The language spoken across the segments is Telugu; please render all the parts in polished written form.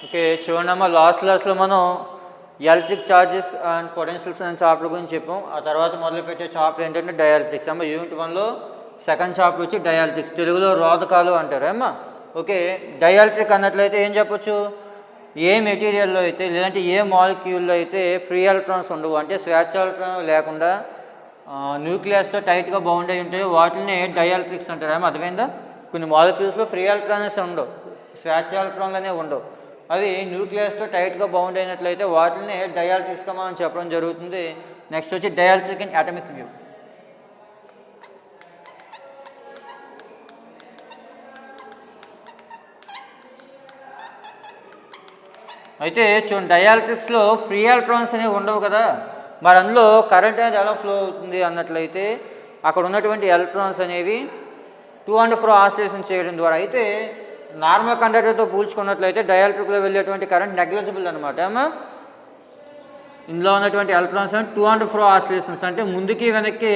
ఓకే, చూడమ్మా లాస్ట్ క్లాస్లో మనం ఎలక్ట్రిక్ ఛార్జెస్ అండ్ పొటెన్షియల్స్ అనే చాప్టర్ గురించి చెప్పాం. ఆ తర్వాత మొదలుపెట్టే చాప్టర్ ఏంటంటే డయాలక్ట్రిక్స్ అమ్మ. యూనిట్ 1లో సెకండ్ చాప్టర్ వచ్చి డయాలక్ట్రిక్స్, తెలుగులో రోధకాలు అంటారు అమ్మా. ఓకే, డయాలక్ట్రిక్ అన్నట్లయితే ఏం చెప్పొచ్చు? ఏ మెటీరియల్లో అయితే లేదంటే ఏ మాలిక్యూల్లో అయితే ఫ్రీ ఎలక్ట్రాన్స్ ఉండవు, అంటే స్వేచ్ఛ ఎలక్ట్రాన్ లేకుండా న్యూక్లియస్తో టైట్గా బౌండ్ అయి ఉంటాయి, వాటిని డయాలక్ట్రిక్స్ అంటారు ఏమో. అర్థమైందా? కొన్ని మాలిక్యూల్స్లో ఫ్రీ ఎలక్ట్రాన్స్ ఉండవు, స్వేచ్ఛ ఎలక్ట్రాన్లు అనేవి ఉండవు, అవి న్యూక్లియస్తో టైట్గా బౌండ్ అయినట్లయితే వాటిని డయాలక్ట్రిక్స్గా మనం చెప్పడం జరుగుతుంది. నెక్స్ట్ వచ్చి డయాలక్ట్రిక్ ఇన్ అటామిక్ వ్యూ. అయితే చూడండి, డయాలక్ట్రిక్స్లో ఫ్రీ ఎలక్ట్రాన్స్ అనేవి ఉండవు కదా, మరి అందులో కరెంట్ అనేది ఎలా ఫ్లో అవుతుంది అన్నట్లయితే అక్కడ ఉన్నటువంటి ఎలక్ట్రాన్స్ అనేవి టూ అండ్ ఫ్రో ఆసిలేషన్ చేయడం ద్వారా. అయితే నార్మల్ కండక్టర్తో పోల్చుకున్నట్లయితే డయాలక్ట్రిక్లో వెళ్ళేటువంటి కరెంట్ నెగ్లిజిబుల్ అనమాట అమ్మా. ఇందులో ఉన్నటువంటి electrons two and fro oscillations, అంటే ముందుకి వెనక్కి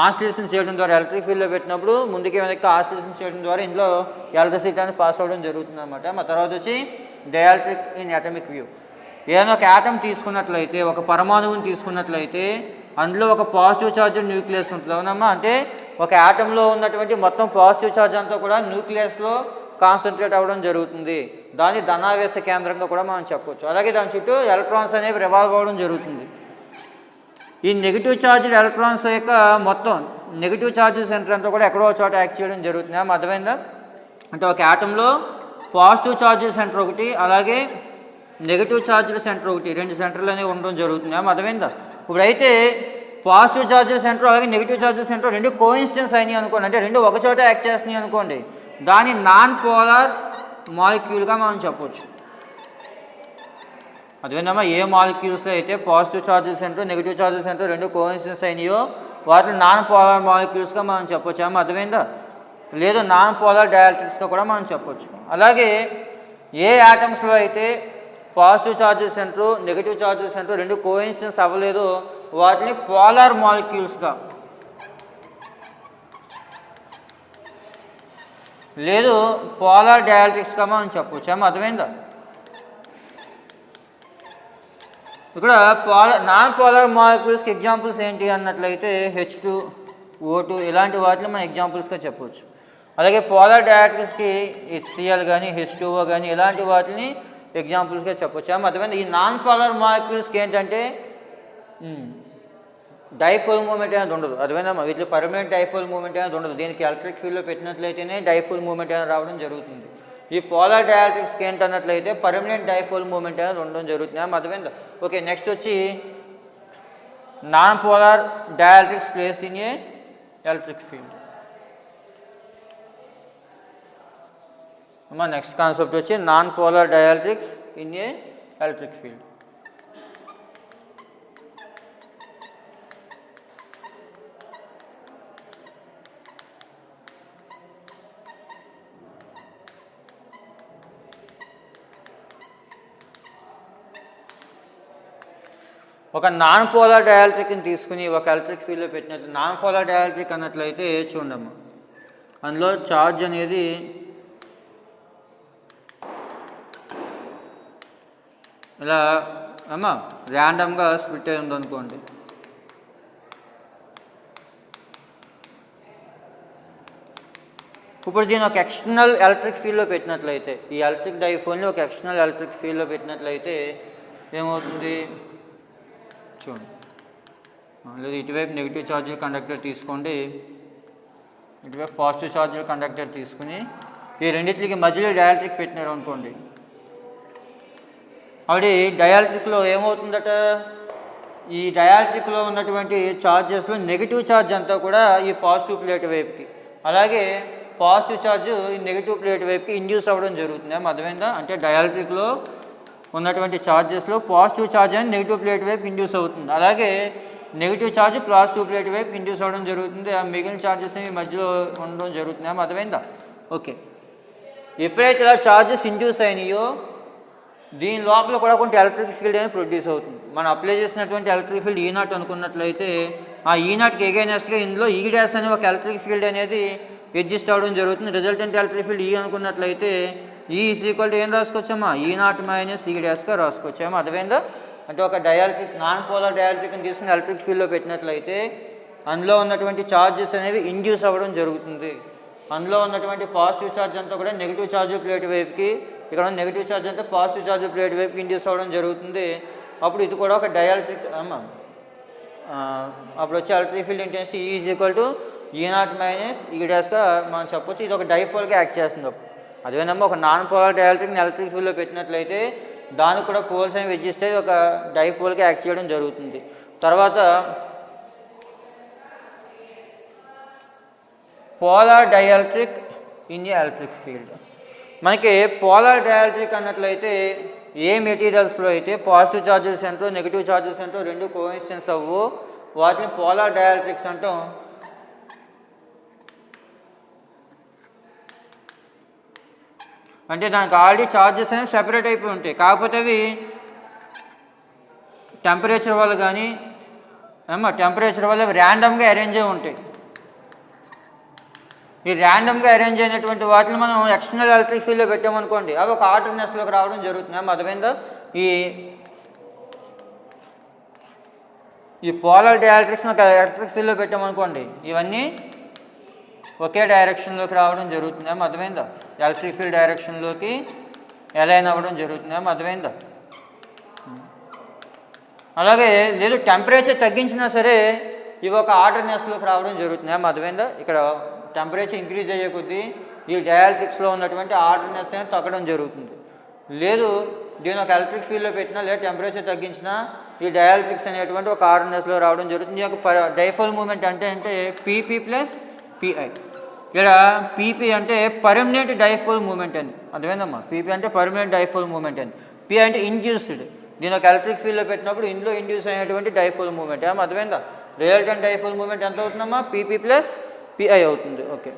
ఆసిలేషన్ చేయడం ద్వారా, ఎలక్ట్రిక్ ఫీల్డ్లో పెట్టినప్పుడు ముందుకి వెనక్కి ఆసిలేషన్ చేయడం ద్వారా ఇందులో ఎలక్ట్రిసిటీ అనేది పాస్ అవ్వడం జరుగుతుంది అనమాట. మా తర్వాత వచ్చి డయాలక్ట్రిక్ ఇన్ అటామిక్ వ్యూ. ఏదైనా ఒక యాటమ్ తీసుకున్నట్లయితే, ఒక పరమాణువుని తీసుకున్నట్లయితే అందులో ఒక పాజిటివ్ ఛార్జ్ న్యూక్లియస్ ఉంటుంది అవునమ్మా. అంటే ఒక యాటంలో ఉన్నటువంటి మొత్తం పాజిటివ్ ఛార్జ్ అంతా కూడా న్యూక్లియస్లో కాన్సన్ట్రేట్ అవ్వడం జరుగుతుంది, దాన్ని ధనావేశ కేంద్రంగా కూడా మనం చెప్పవచ్చు. అలాగే దాని చుట్టూ ఎలక్ట్రాన్స్ అనేవి రివాల్వ్ అవ్వడం జరుగుతుంది. ఈ నెగిటివ్ ఛార్జ్డ్ ఎలక్ట్రాన్స్ యొక్క మొత్తం నెగిటివ్ ఛార్జ్ సెంటర్ అంతా కూడా ఎక్కడో చోట యాక్ట్ చేయడం జరుగుతుంది. అర్థమైందా? అంటే ఒక యాటంలో పాజిటివ్ ఛార్జ్ సెంటర్ ఒకటి, అలాగే నెగిటివ్ ఛార్జ్డ్ సెంటర్ ఒకటి, రెండు సెంటర్లు అనేవి ఉండడం జరుగుతుంది. అర్థమైందా? ఇప్పుడైతే పాజిటివ్ ఛార్జ్ సెంటర్ అలాగే నెగిటివ్ ఛార్జ్ సెంటర్ రెండు కోఇన్సిడెన్స్ అయినాయి అనుకోండి, అంటే రెండు ఒక చోట యాక్ట్ చేస్తున్నాయి అనుకోండి, దాన్ని నాన్ పోలార్ మాలిక్యూల్గా మనం చెప్పవచ్చు. అదేవిధంగా ఏ మాలిక్యూల్స్ అయితే positive charge centre negative charge centre రెండు కోఇన్సిడెన్స్ అయినాయో వాటిని నాన్ పోలార్ మాలిక్యూల్స్గా మనం చెప్పొచ్చు. అర్థమైందా? లేదు నాన్ పోలార్ డయాలక్ట్రిక్స్గా కూడా మనం చెప్పొచ్చు. అలాగే ఏ యాటమ్స్లో అయితే positive charge centre negative charge centre రెండు కోఇన్సిడెన్స్ అవ్వలేదు వాటిని పోలార్ మాలిక్యూల్స్గా, లేదు పోలార్ డయాలక్ట్రిక్స్గా మనం చెప్పొచ్చు. అర్థమైందా? ఇక్కడ నాన్ పోలార్ మాలిక్యూల్స్కి ఎగ్జాంపుల్స్ ఏంటి అన్నట్లయితే H2O2 ఇలాంటి వాటిని మనం ఎగ్జాంపుల్స్గా చెప్పవచ్చు. అలాగే పోలార్ డయాలక్ట్రిక్స్కి HCl కానీ H2O కానీ ఇలాంటి వాటిని ఎగ్జాంపుల్స్గా చెప్పవచ్చు. అర్థమైంది? ఈ నాన్ పోలార్ మాలిక్యూల్స్కి ఏంటంటే డైపోల్ మూమెంట్ అనేది ఉండదు. అర్థమైందమ్మా? వీటిలో పర్మనెంట్ డైపోల్ మూమెంట్ అనేది ఉండదు, దీనికి ఎలక్ట్రిక్ ఫీల్డ్లో పెట్టినట్లయితేనే డైపోల్ మూమెంట్ అనేది రావడం జరుగుతుంది. ఈ పోలార్ డయాలక్ట్రిక్స్కి ఏంటన్నట్లయితే పర్మనెంట్ డైపోల్ మూమెంట్ అనేది ఉండడం జరుగుతుంది. అర్థమైందా? ఓకే, నెక్స్ట్ వచ్చి non polar dielectrics placed in a electric field. అమ్మా నెక్స్ట్ కాన్సెప్ట్ వచ్చి non polar dielectrics in a electric field. ఒక నాన్ పోలార్ డయాలక్ట్రిక్ని తీసుకుని ఒక ఎలక్ట్రిక్ ఫీల్డ్లో పెట్టినట్లు, నాన్ పోలార్ డయాలక్ట్రిక్ అన్నట్లయితే చూడమ్మా, అందులో ఛార్జ్ అనేది ఇలా అమ్మా ర్యాండమ్గా స్ప్లిట్ అయి ఉందనుకోండి, ఇప్పుడు దీన్ని ఒక ఎక్స్టర్నల్ ఎలక్ట్రిక్ ఫీల్డ్లో పెట్టినట్లయితే, ఈ ఎలక్ట్రిక్ డైపోల్ని ఒక ఎక్స్టర్నల్ ఎలక్ట్రిక్ ఫీల్డ్లో పెట్టినట్లయితే ఏమవుతుంది చూడండి. లేదు ఇటువైపు నెగిటివ్ ఛార్జ్ కండక్టర్ తీసుకోండి, ఇటువైపు పాజిటివ్ ఛార్జ్ కండక్టర్ తీసుకుని ఈ రెండింటికి మధ్యలో డయాలక్ట్రిక్ పెట్టినారు అనుకోండి, అవి డయాలక్ట్రిక్లో ఏమవుతుందట, ఈ డయాలక్ట్రిక్లో ఉన్నటువంటి ఛార్జెస్లో నెగిటివ్ ఛార్జ్ అంతా కూడా ఈ పాజిటివ్ ప్లేట్ వైపుకి, అలాగే పాజిటివ్ ఛార్జ్ ఈ నెగిటివ్ ప్లేట్ వైపుకి ఇండ్యూస్ అవ్వడం జరుగుతుంది. అర్థమైందా? అంటే డయాలక్ట్రిక్లో ఉన్నటువంటి ఛార్జెస్లో పాజిటివ్ ఛార్జ్ అని నెగిటివ్ ప్లేట్ వైపు ఇండ్యూస్ అవుతుంది, అలాగే నెగిటివ్ ఛార్జ్ పాజిటివ్ ప్లేట్ వైపు ఇండ్యూస్ అవ్వడం జరుగుతుంది. ఆ మిగిలిన ఛార్జెస్ అనేవి మధ్యలో ఉండడం జరుగుతుంది. అర్థమైందా? ఓకే, ఎప్పుడైతే ఇలా ఛార్జెస్ ఇండ్యూస్ అయినాయో దీని లోపల కూడా కొంత ఎలక్ట్రిక్ ఫీల్డ్ అనేది ప్రొడ్యూస్ అవుతుంది. మనం అప్లై చేసినటువంటి ఎలక్ట్రిక్ ఫీల్డ్ E0 అనుకున్నట్లయితే ఆ E0కి ఎగైనెస్ట్గా ఇందులో E' అనే ఒక ఎలక్ట్రిక్ ఫీల్డ్ అనేది ఎగ్జిస్ట్ అవ్వడం జరుగుతుంది. రిజల్టెంట్ ఎలక్ట్రిక్ ఫీల్డ్ E అనుకున్నట్లయితే ఈ ఈజ్ ఈక్వల్ టు ఏం రాసుకోవచ్చమ్మా ఈ నాట్ మైనస్ ఈ డాష్గా రాసుకోవచ్చామా అర్థమైందా. అంటే ఒక డయాలక్ట్రిక్ నాన్ పోలార్ డయాలక్ట్రిక్ని తీసుకుని ఎలక్ట్రిక్ ఫీల్డ్లో పెట్టినట్లయితే అందులో ఉన్నటువంటి ఛార్జెస్ అనేవి ఇండ్యూస్ అవ్వడం జరుగుతుంది. అందులో ఉన్నటువంటి పాజిటివ్ ఛార్జ్ అంతా కూడా నెగిటివ్ ఛార్జ్ ప్లేట్ వైపుకి, ఇక్కడ నెగిటివ్ ఛార్జ్ అంతా పాజిటివ్ ఛార్జ్ ప్లేట్ వైపుకి ఇండ్యూస్ అవ్వడం జరుగుతుంది. అప్పుడు ఇది కూడా ఒక డయాలక్ట్రిక్ అప్పుడు వచ్చే electric field intensity is equal to E not minus ఈ డాష్గా మనం చెప్పొచ్చు. ఇది ఒక డైపోల్గా యాక్ట్ చేస్తుంది. అదేవిధంగా ఒక నాన్ పోలార్ డయాలక్ట్రిక్ని ఎలక్ట్రిక్ ఫీల్డ్లో పెట్టినట్లయితే దానికి కూడా పోల్స్ అనేవి ఎగ్జిస్ట్ అయ్యి ఒక డైపోల్గా యాక్ట్ చేయడం జరుగుతుంది. తర్వాత పోలార్ డయాలక్ట్రిక్ ఇన్ ఎలక్ట్రిక్ ఫీల్డ్. మనకి పోలార్ డయాలక్ట్రిక్ అన్నట్లయితే ఏ మెటీరియల్స్లో అయితే పాజిటివ్ ఛార్జెస్ ఎంతో నెగిటివ్ ఛార్జెస్ ఎంతో రెండు కోఇన్సిడెన్స్ అవ్వు వాటిని పోలార్ డయాలక్ట్రిక్స్ అంటాం. అంటే దానికి ఆల్రెడీ ఛార్జెస్ అనేవి సెపరేట్ అయిపోయి ఉంటాయి, కాకపోతే అవి టెంపరేచర్ వల్ల కానీ టెంపరేచర్ వల్ల అవి ర్యాండమ్గా అరేంజ్ అయి ఉంటాయి. ఈ ర్యాండమ్గా అరేంజ్ అయినటువంటి వాటిని మనం ఎక్స్టర్నల్ ఎలక్ట్రిక్ ఫీల్డ్లో పెట్టామనుకోండి అవి ఒక ఆర్డర్నెస్లోకి రావడం జరుగుతుంది. అర్థమైందా. ఈ పోలార్ డయాలక్ట్రిక్స్ని ఒక ఎలక్ట్రిక్ ఫీల్డ్లో పెట్టామనుకోండి ఇవన్నీ ఒకే డైరెక్షన్లోకి రావడం జరుగుతుంది. అర్థమైందా. ఎలక్ట్రిక్ ఫీల్డ్ డైరెక్షన్లోకి అలైన్ అవ్వడం జరుగుతుంది. అర్థమైందా. అలాగే లేదు టెంపరేచర్ తగ్గించినా సరే ఇవి ఒక ఆర్డర్నెస్లోకి రావడం జరుగుతుంది. అర్థమైందా. ఇక్కడ టెంపరేచర్ ఇంక్రీజ్ అయ్యే కొద్దీ ఈ డయాలక్ట్రిక్స్లో ఉన్నటువంటి ఆర్డర్నెస్ అనేది తగ్గడం జరుగుతుంది. లేదు దీని ఒక ఎలక్ట్రిక్ ఫీల్డ్లో పెట్టినా లేదా టెంపరేచర్ తగ్గించినా ఈ డయాలక్ట్రిక్స్ అనేటువంటి ఒక ఆర్డర్నెస్లో రావడం జరుగుతుంది. ఈ యొక్క డైపోల్ మూమెంట్ అంటే పీపీ ప్లస్ పిఐ. ఇక్కడ పీపీ అంటే పర్మనెంట్ డైపోల్ మూమెంట్ అని అర్థమైందమ్మా. పీపీ అంటే పర్మనెంట్ డైపోల్ మూమెంట్ అని, పి అంటే ఇండ్యూస్డ్. దీని ఒక ఎలక్ట్రిక్ ఫీల్డ్లో పెట్టినప్పుడు ఇందులో ఇండ్యూస్ అయినటువంటి డైపోల్ మూమెంట్. అర్థమైందా. రిజల్టెంట్ డైపోల్ మూమెంట్ ఎంత అవుతుందమ్మా పీపీ ప్లస్ పిఐ అవుతుంది. ఓకే.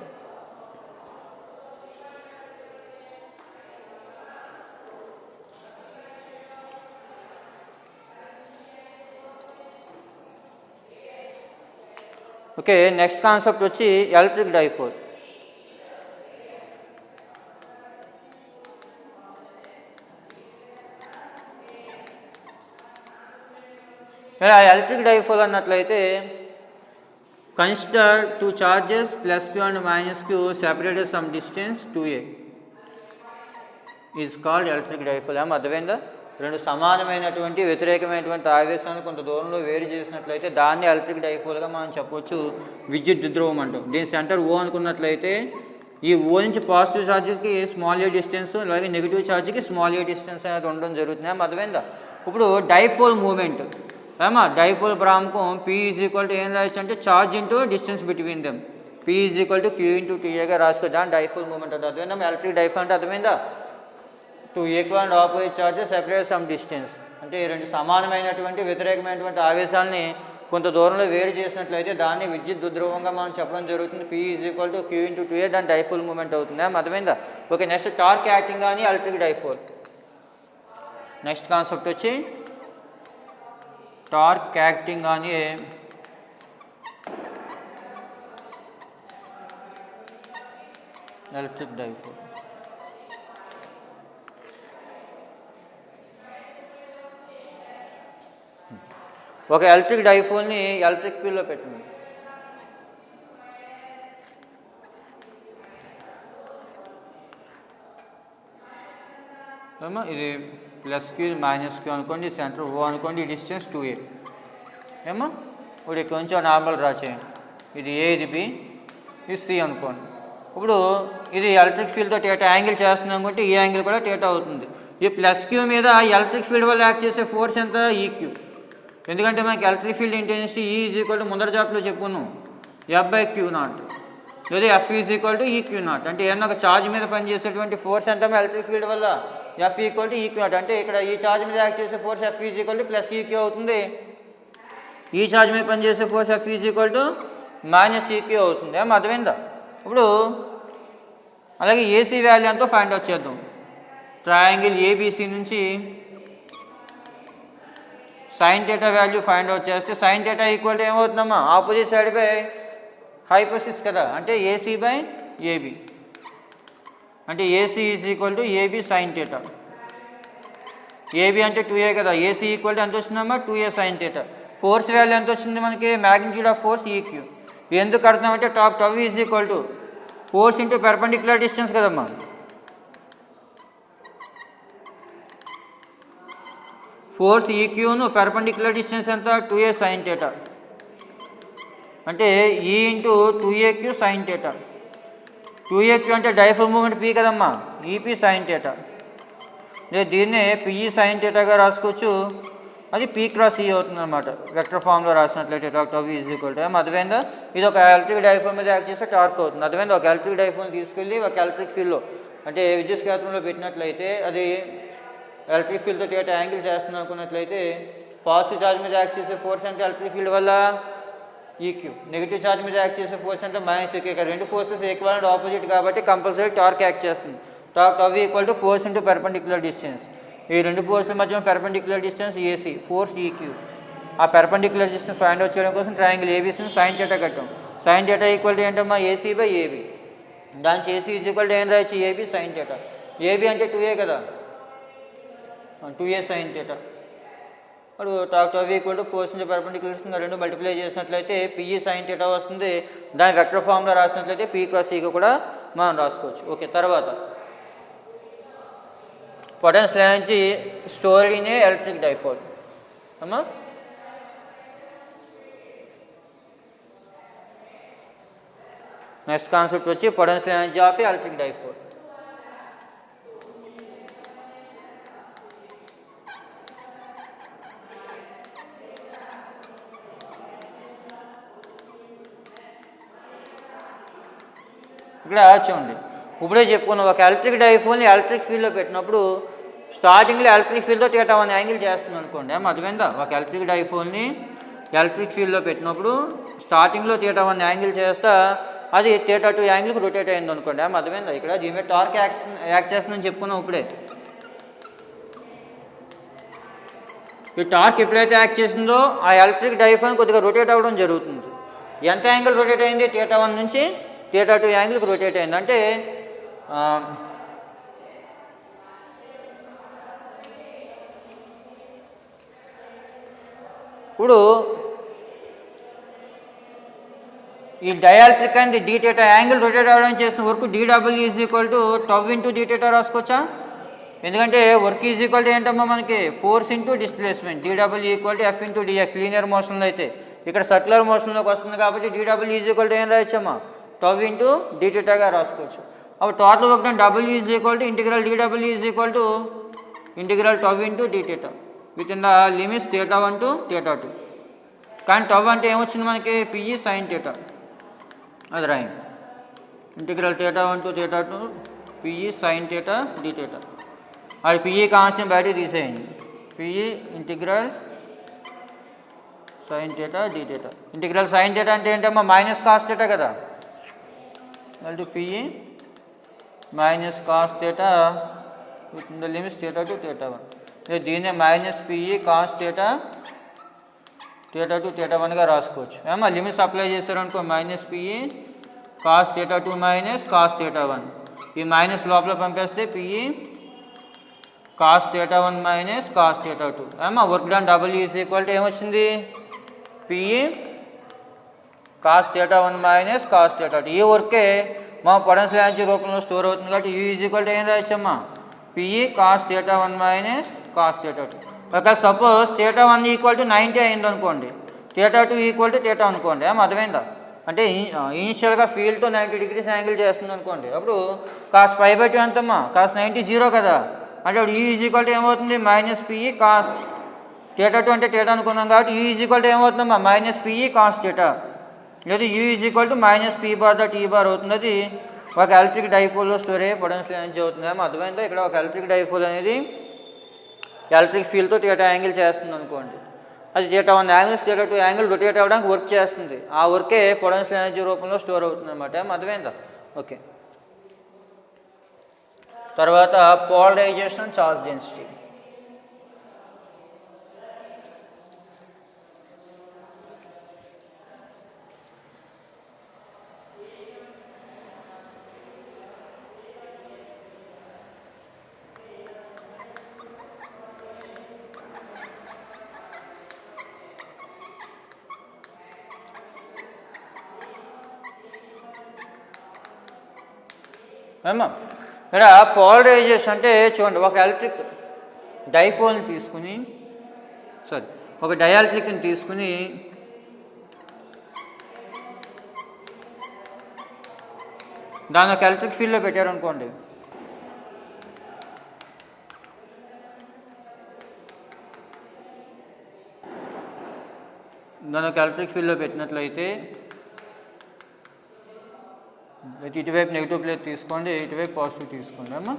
ఓకే నెక్స్ట్ కాన్సెప్ట్ వచ్చి ఎలక్ట్రిక్ డైపోల్. ఎలక్ట్రిక్ డైపోల్ అన్నట్లయితే consider two charges plus Q and minus Q separated some distance 2a is called electric dipole. అర్థమైందా. రెండు సమానమైనటువంటి వ్యతిరేకమైనటువంటి ఆవేశాలను కొంత దూరంలో వేరు చేసినట్లయితే దాన్ని ఎలక్ట్రిక్ డైపోల్గా మనం చెప్పవచ్చు. విద్యుత్ ధ్రువం అంటాం. దీని సెంటర్ ఓ అనుకున్నట్లయితే ఈ ఓ నుంచి పాజిటివ్ ఛార్జ్కి స్మాల్ ఏ డిస్టెన్స్ అలాగే నెగిటివ్ ఛార్జ్కి స్మాల్ ఏ డిస్టెన్స్ అనేది ఉండడం జరుగుతుంది. అర్థమైందా. ఇప్పుడు డైపోల్ మూమెంట్ డైపోల్ భ్రామకం పి ఈజ్ ఈక్వల్ టు ఏం రాయొచ్చు అంటే charge into distance between them. P is equal to Q into టీఏగా రాసుకోవచ్చు. దాని డైపోల్ మూమెంట్ అంటే అర్థమైందా. ఎలక్ట్రిక్ డైపోల్ అంటే అర్థమైందా. Two equal and opposite charges separate some distance అంటే రెండు సమానమైనటువంటి వ్యతిరేకమైనటువంటి ఆవేశాలని కొంత దూరంలో వేరు చేసినట్లయితే దాన్ని విద్యుత్ దుధ్రువంగా మనం చెప్పడం జరుగుతుంది. P is equal to Q into T దాని డైపోల్ మూమెంట్ అవుతుంది. అర్థమైందా. ఓకే నెక్స్ట్ టార్క్ యాక్టింగ్ కానీ ఎలక్ట్రిక్ డైపోల్. నెక్స్ట్ కాన్సెప్ట్ వచ్చి టార్క్ యాక్టింగ్ కానీ ఎలక్ట్రిక్ డైపోల్. ఒక ఎలక్ట్రిక్ డైపోల్ని ఎలక్ట్రిక్ ఫీల్డ్లో పెట్టండి. ఇది ప్లస్ క్యూ మైనస్ క్యూ అనుకోండి, సెంటర్ ఓ అనుకోండి, ఈ డిస్టెన్స్ 2a. ఇప్పుడు ఇక్కడ కొంచెం నార్మల్ డ్రా చేయండి. ఇది ఏ, ఇది బి, ఇది సి అనుకోండి. ఇప్పుడు ఇది ఎలక్ట్రిక్ ఫీల్డ్తో థీటా యాంగిల్ చేస్తుంది అనుకుంటే ఈ యాంగిల్ కూడా థీటా అవుతుంది. ఈ plus give me the electric field వల్ల యాక్ట్ చేసే ఫోర్స్ ఎంత ఈక్యూ. ఎందుకంటే మనకి ఎలక్ట్రిక్ ఫీల్డ్ ఇంటెన్సిటీ ఈ ఈజ్ ఈక్వల్ టు ముందర జాబ్లో చెప్పుకున్నాం F/Q0 లేదా F is equal to EQ0. అంటే ఏమన్నా ఒక ఛార్జ్ మీద పనిచేసేటువంటి ఫోర్స్ ఎంత ఎలక్ట్రిక్ ఫీల్డ్ వల్ల F ఈక్వల్ టు EQ0. అంటే ఇక్కడ ఈ ఛార్జ్ మీద యాక్ట్ చేసే force F is equal to plus EQ అవుతుంది. ఈ ఛార్జ్ మీద పనిచేసే force F is equal to minus EQ అవుతుంది. అర్థమైందా. ఇప్పుడు అలాగే ఏసీ వాల్యూ ఎంతో ఫైండ్ అవుట్ చేద్దాం. ట్రయాంగిల్ ఏబీసీ నుంచి sine theta value find out చేస్తే సైన్ థీటా ఈక్వల్ టు ఏమవుతుందమ్మా ఆపోజిట్ సైడ్ బై హైపోసిస్ కదా, అంటే ఏసీ బై ఏబీ. అంటే AC is equal to AB sine theta. AB అంటే 2a కదా, ఏసీ ఈక్వల్ టు ఎంత వచ్చిందమ్మా 2a sine theta. Force value ఎంత వచ్చింది మనకి, మ్యాగ్నిట్యూడ్ ఆఫ్ ఫోర్స్ ఈక్యూ. ఎందుకు అర్థమంటే tau is equal to force into perpendicular distance కదమ్మా. ఫోర్స్ ఈక్యూను పెర్పెండిక్యులర్ డిస్టెన్స్ ఎంత 2a సైన్ థీటా. అంటే ఈ into 2aq sine theta. 2aq అంటే డైపోల్ మూమెంట్ పీ కదమ్మా, ఈపీ సైన్ థీటా. దీన్నే పిఈ సైన్ థీటాగా రాసుకోవచ్చు. అది పీ క్రాస్ ఈ అవుతుంది అనమాట వెక్టర్ ఫామ్లో రాసినట్లయితే. టవ్ ఈజ్ ఈక్వల్ టు అర్థమైందా. ఇది ఒక ఎలక్ట్రిక్ డైఫోన్ మీద యాక్ట్ చేస్తే టార్క్ అవుతుంది. అర్థమైందా. ఒక ఎలక్ట్రిక్ డైఫోన్ తీసుకెళ్ళి ఒక ఎలక్ట్రిక్ ఫీల్డ్లో అంటే విద్యుత్ క్షేత్రంలో పెట్టినట్లయితే అది ఎలక్ట్రిక్ ఫీల్డ్తో థీటా యాంగిల్ చేస్తుంది అనుకున్నట్లయితే పాజిటివ్ ఛార్జ్ మీద యాక్ట్ చేసే ఫోర్స్ అంటే ఎలక్ట్రిక్ ఫీల్డ్ వల్ల ఈక్యూ, నెగిటివ్ ఛార్జ్ మీద యాక్ట్ చేసే ఫోర్స్ అంటే మైనస్ ఈక్యూ. ఇక్కడ రెండు ఫోర్సెస్ ఈక్వల్ అండ్ ఆపోజిట్ కాబట్టి కంపల్సరీ టార్క్ యాక్ట్ చేస్తుంది. Tau equal to force into perpendicular distance. ఈ రెండు ఫోర్స్ల మధ్య perpendicular distance AC, force EQ. ఆ పెర్పెండిక్యులర్ డిస్టెన్స్ ఫైండ్ అవుట్ చేయడం కోసం ట్రయాంగిల్ ఏబీసీని సైన్ థీటా కట్టాం. సైన్ థీటా ఈక్వల్ టు ఏంటమ్మా ఏసీ బై ఏబీ. దాని ఏసీ ఈజ్ ఈక్వల్ టు ఏం రాయొచ్చు, ఏబీ సైన్ థీటా. ఏబీ అంటే 2a కదా, 2a సైన్ థీటా. ఇప్పుడు tau equal to force into perpendicular distance రెండు మల్టిప్లై చేసినట్లయితే పిఈ సైన్ థీటా వస్తుంది. దాని వెక్టర్ ఫామ్లో రాసినట్లయితే పీ క్రాస్ ఈగా కూడా మనం రాసుకోవచ్చు. ఓకే, తర్వాత potential energy stored in a electric dipole అమ్మా. నెక్స్ట్ కాన్సెప్ట్ వచ్చి potential energy of electric dipole. ఇక్కడ చూడండి, ఇప్పుడే చెప్పుకున్నాం ఒక ఎలక్ట్రిక్ డైపోల్ని ఎలక్ట్రిక్ ఫీల్డ్లో పెట్టినప్పుడు స్టార్టింగ్లో ఎలక్ట్రిక్ ఫీల్డ్తో థీటా 1 యాంగిల్ చేస్తుంది అనుకోండి. అర్థమైందా. ఒక ఎలక్ట్రిక్ డైపోల్ని ఎలక్ట్రిక్ ఫీల్డ్లో పెట్టినప్పుడు స్టార్టింగ్లో థీటా 1 యాంగిల్ చేస్తా అది థీటా 2 యాంగిల్కి రొటేట్ అయింది అనుకోండి. అర్థమైందా. ఇక్కడ దీని మీద టార్క్ యాక్ట్ చేస్తుందని చెప్పుకున్నాం ఇప్పుడే. ఈ టార్క్ ఎప్పుడైతే యాక్ట్ చేసిందో ఆ ఎలక్ట్రిక్ డైపోల్ కొద్దిగా రొటేట్ అవ్వడం జరుగుతుంది. ఎంత యాంగిల్ రొటేట్ అయింది, థీటా 1 నుంచి థీటా 2 యాంగిల్కి రొటేట్ అయింది. అంటే ఇప్పుడు ఈ dielectric and d theta angle rotate అవ్వడం చేసిన work W is equal to tau into D theta రాసుకోవచ్చా. ఎందుకంటే వర్క్ ఈజ్ ఈక్వల్ టు ఏంటమ్మా మనకి force into displacement. W equal to F into dx linear మోషన్లో అయితే, ఇక్కడ సర్క్యులర్ మోషన్లోకి వస్తుంది కాబట్టి డబ్ల్యూ ఈజ్ ఈక్వల్ టు ఏం రాయొచ్చమ్మా టవ్ ఇంటూ డి థీటాగా రాసుకోవచ్చు. అప్పుడు total work done W is equal to integral W is equal to integral tau into D theta within the limits theta 1 to theta 2. కానీ టవ్ అంటే ఏమొచ్చింది మనకి పిఈ సైన్ థీటా. అది రాయండి, integral theta 1 to theta 2 PE sine theta d theta. అది పిఈ కాన్స్టెంట్ బయట తీసేయండి. PE integral sine theta d theta. Integral sine theta అంటే ఏంటమ్మా మైనస్ కాస్ థీటా కదా. మళ్ళీ PE minus cos theta within the limits theta 2 theta 1. దీన్నే minus PE cos theta theta 2 theta 1గా రాసుకోవచ్చు. ఏమో లిమిట్స్ అప్లై చేశారనుకో minus PE cos theta 2 minus cos theta 1. ఈ మైనస్ లోపల పంపేస్తే PE cos theta 1 minus cos theta 2. ఏమో work done W is equal to ఏమొచ్చింది PE cos theta 1 minus cos theta 2. ఈ వర్కే మా పొటెన్షియల్ ఎనర్జీ రూపంలో స్టోర్ అవుతుంది కాబట్టి యూ ఈజ్ ఈక్వల్ టు ఏం రాయొచ్చమ్మా PE cos theta 1 minus cos theta 2. ఒకవేళ సపోజ్ థీటా 1 ఈక్వల్ టు 90 అయింది అనుకోండి, థీటా 2 ఈక్వల్ టు థీటా అనుకోండి. అర్థమైందా. అంటే ఇనిషియల్గా ఫీల్డ్తో 90 డిగ్రీస్ యాంగిల్ చేస్తుంది అనుకోండి. అప్పుడు కాస్ పై బై 2 ఎంతమ్మా కాస్ 90 0 కదా. అంటే అప్పుడు యూ ఈజ్ ఈక్వల్ టు ఏమవుతుంది మైనస్ పిఈ కాస్ థీటా 2 అంటే థీటా అనుకున్నాం కాబట్టి యూ ఈజ్ ఈక్వల్ టు ఏమవుతుందమ్మా మైనస్ పిఈ కాస్ థీటా. లేదా U is equal to minus P bar the T bar అవుతుంది. అది ఒక ఎలక్ట్రిక్ డైపోల్లో స్టోర్ అయ్యే పొటెన్షియల్ ఎనర్జీ అవుతుంది. అర్థమైందా. ఇక్కడ ఒక ఎలక్ట్రిక్ డైపోల్ అనేది ఎలక్ట్రిక్ ఫీల్డ్తో థీటా యాంగిల్ చేస్తుంది అనుకోండి. అది theta 1 angles theta 2 angle rotate అవ్వడానికి వర్క్ చేస్తుంది. ఆ వర్కే పొటెన్షియల్ ఎనర్జీ రూపంలో స్టోర్ అవుతుంది అనమాట. అర్థమైందా. ఓకే, తర్వాత పోలరైజేషన్ చార్జ్ డెన్సిటీ. ఏమా ఇక్కడ పోలరైజేషన్ అంటే చూడండి, ఒక ఎలక్ట్రిక్ డైపోల్ని తీసుకుని ఒక డైఎలక్ట్రిక్ని తీసుకుని దాని ఒక ఎలక్ట్రిక్ ఫీల్డ్లో పెట్టారనుకోండి, దాని ఒక ఎలక్ట్రిక్ ఫీల్డ్లో పెట్టినట్లయితే ఇటువైపు నెగిటివ్ ప్లేట్ తీసుకోండి, ఇటువైపు పాజిటివ్ తీసుకోండి అమ్మా.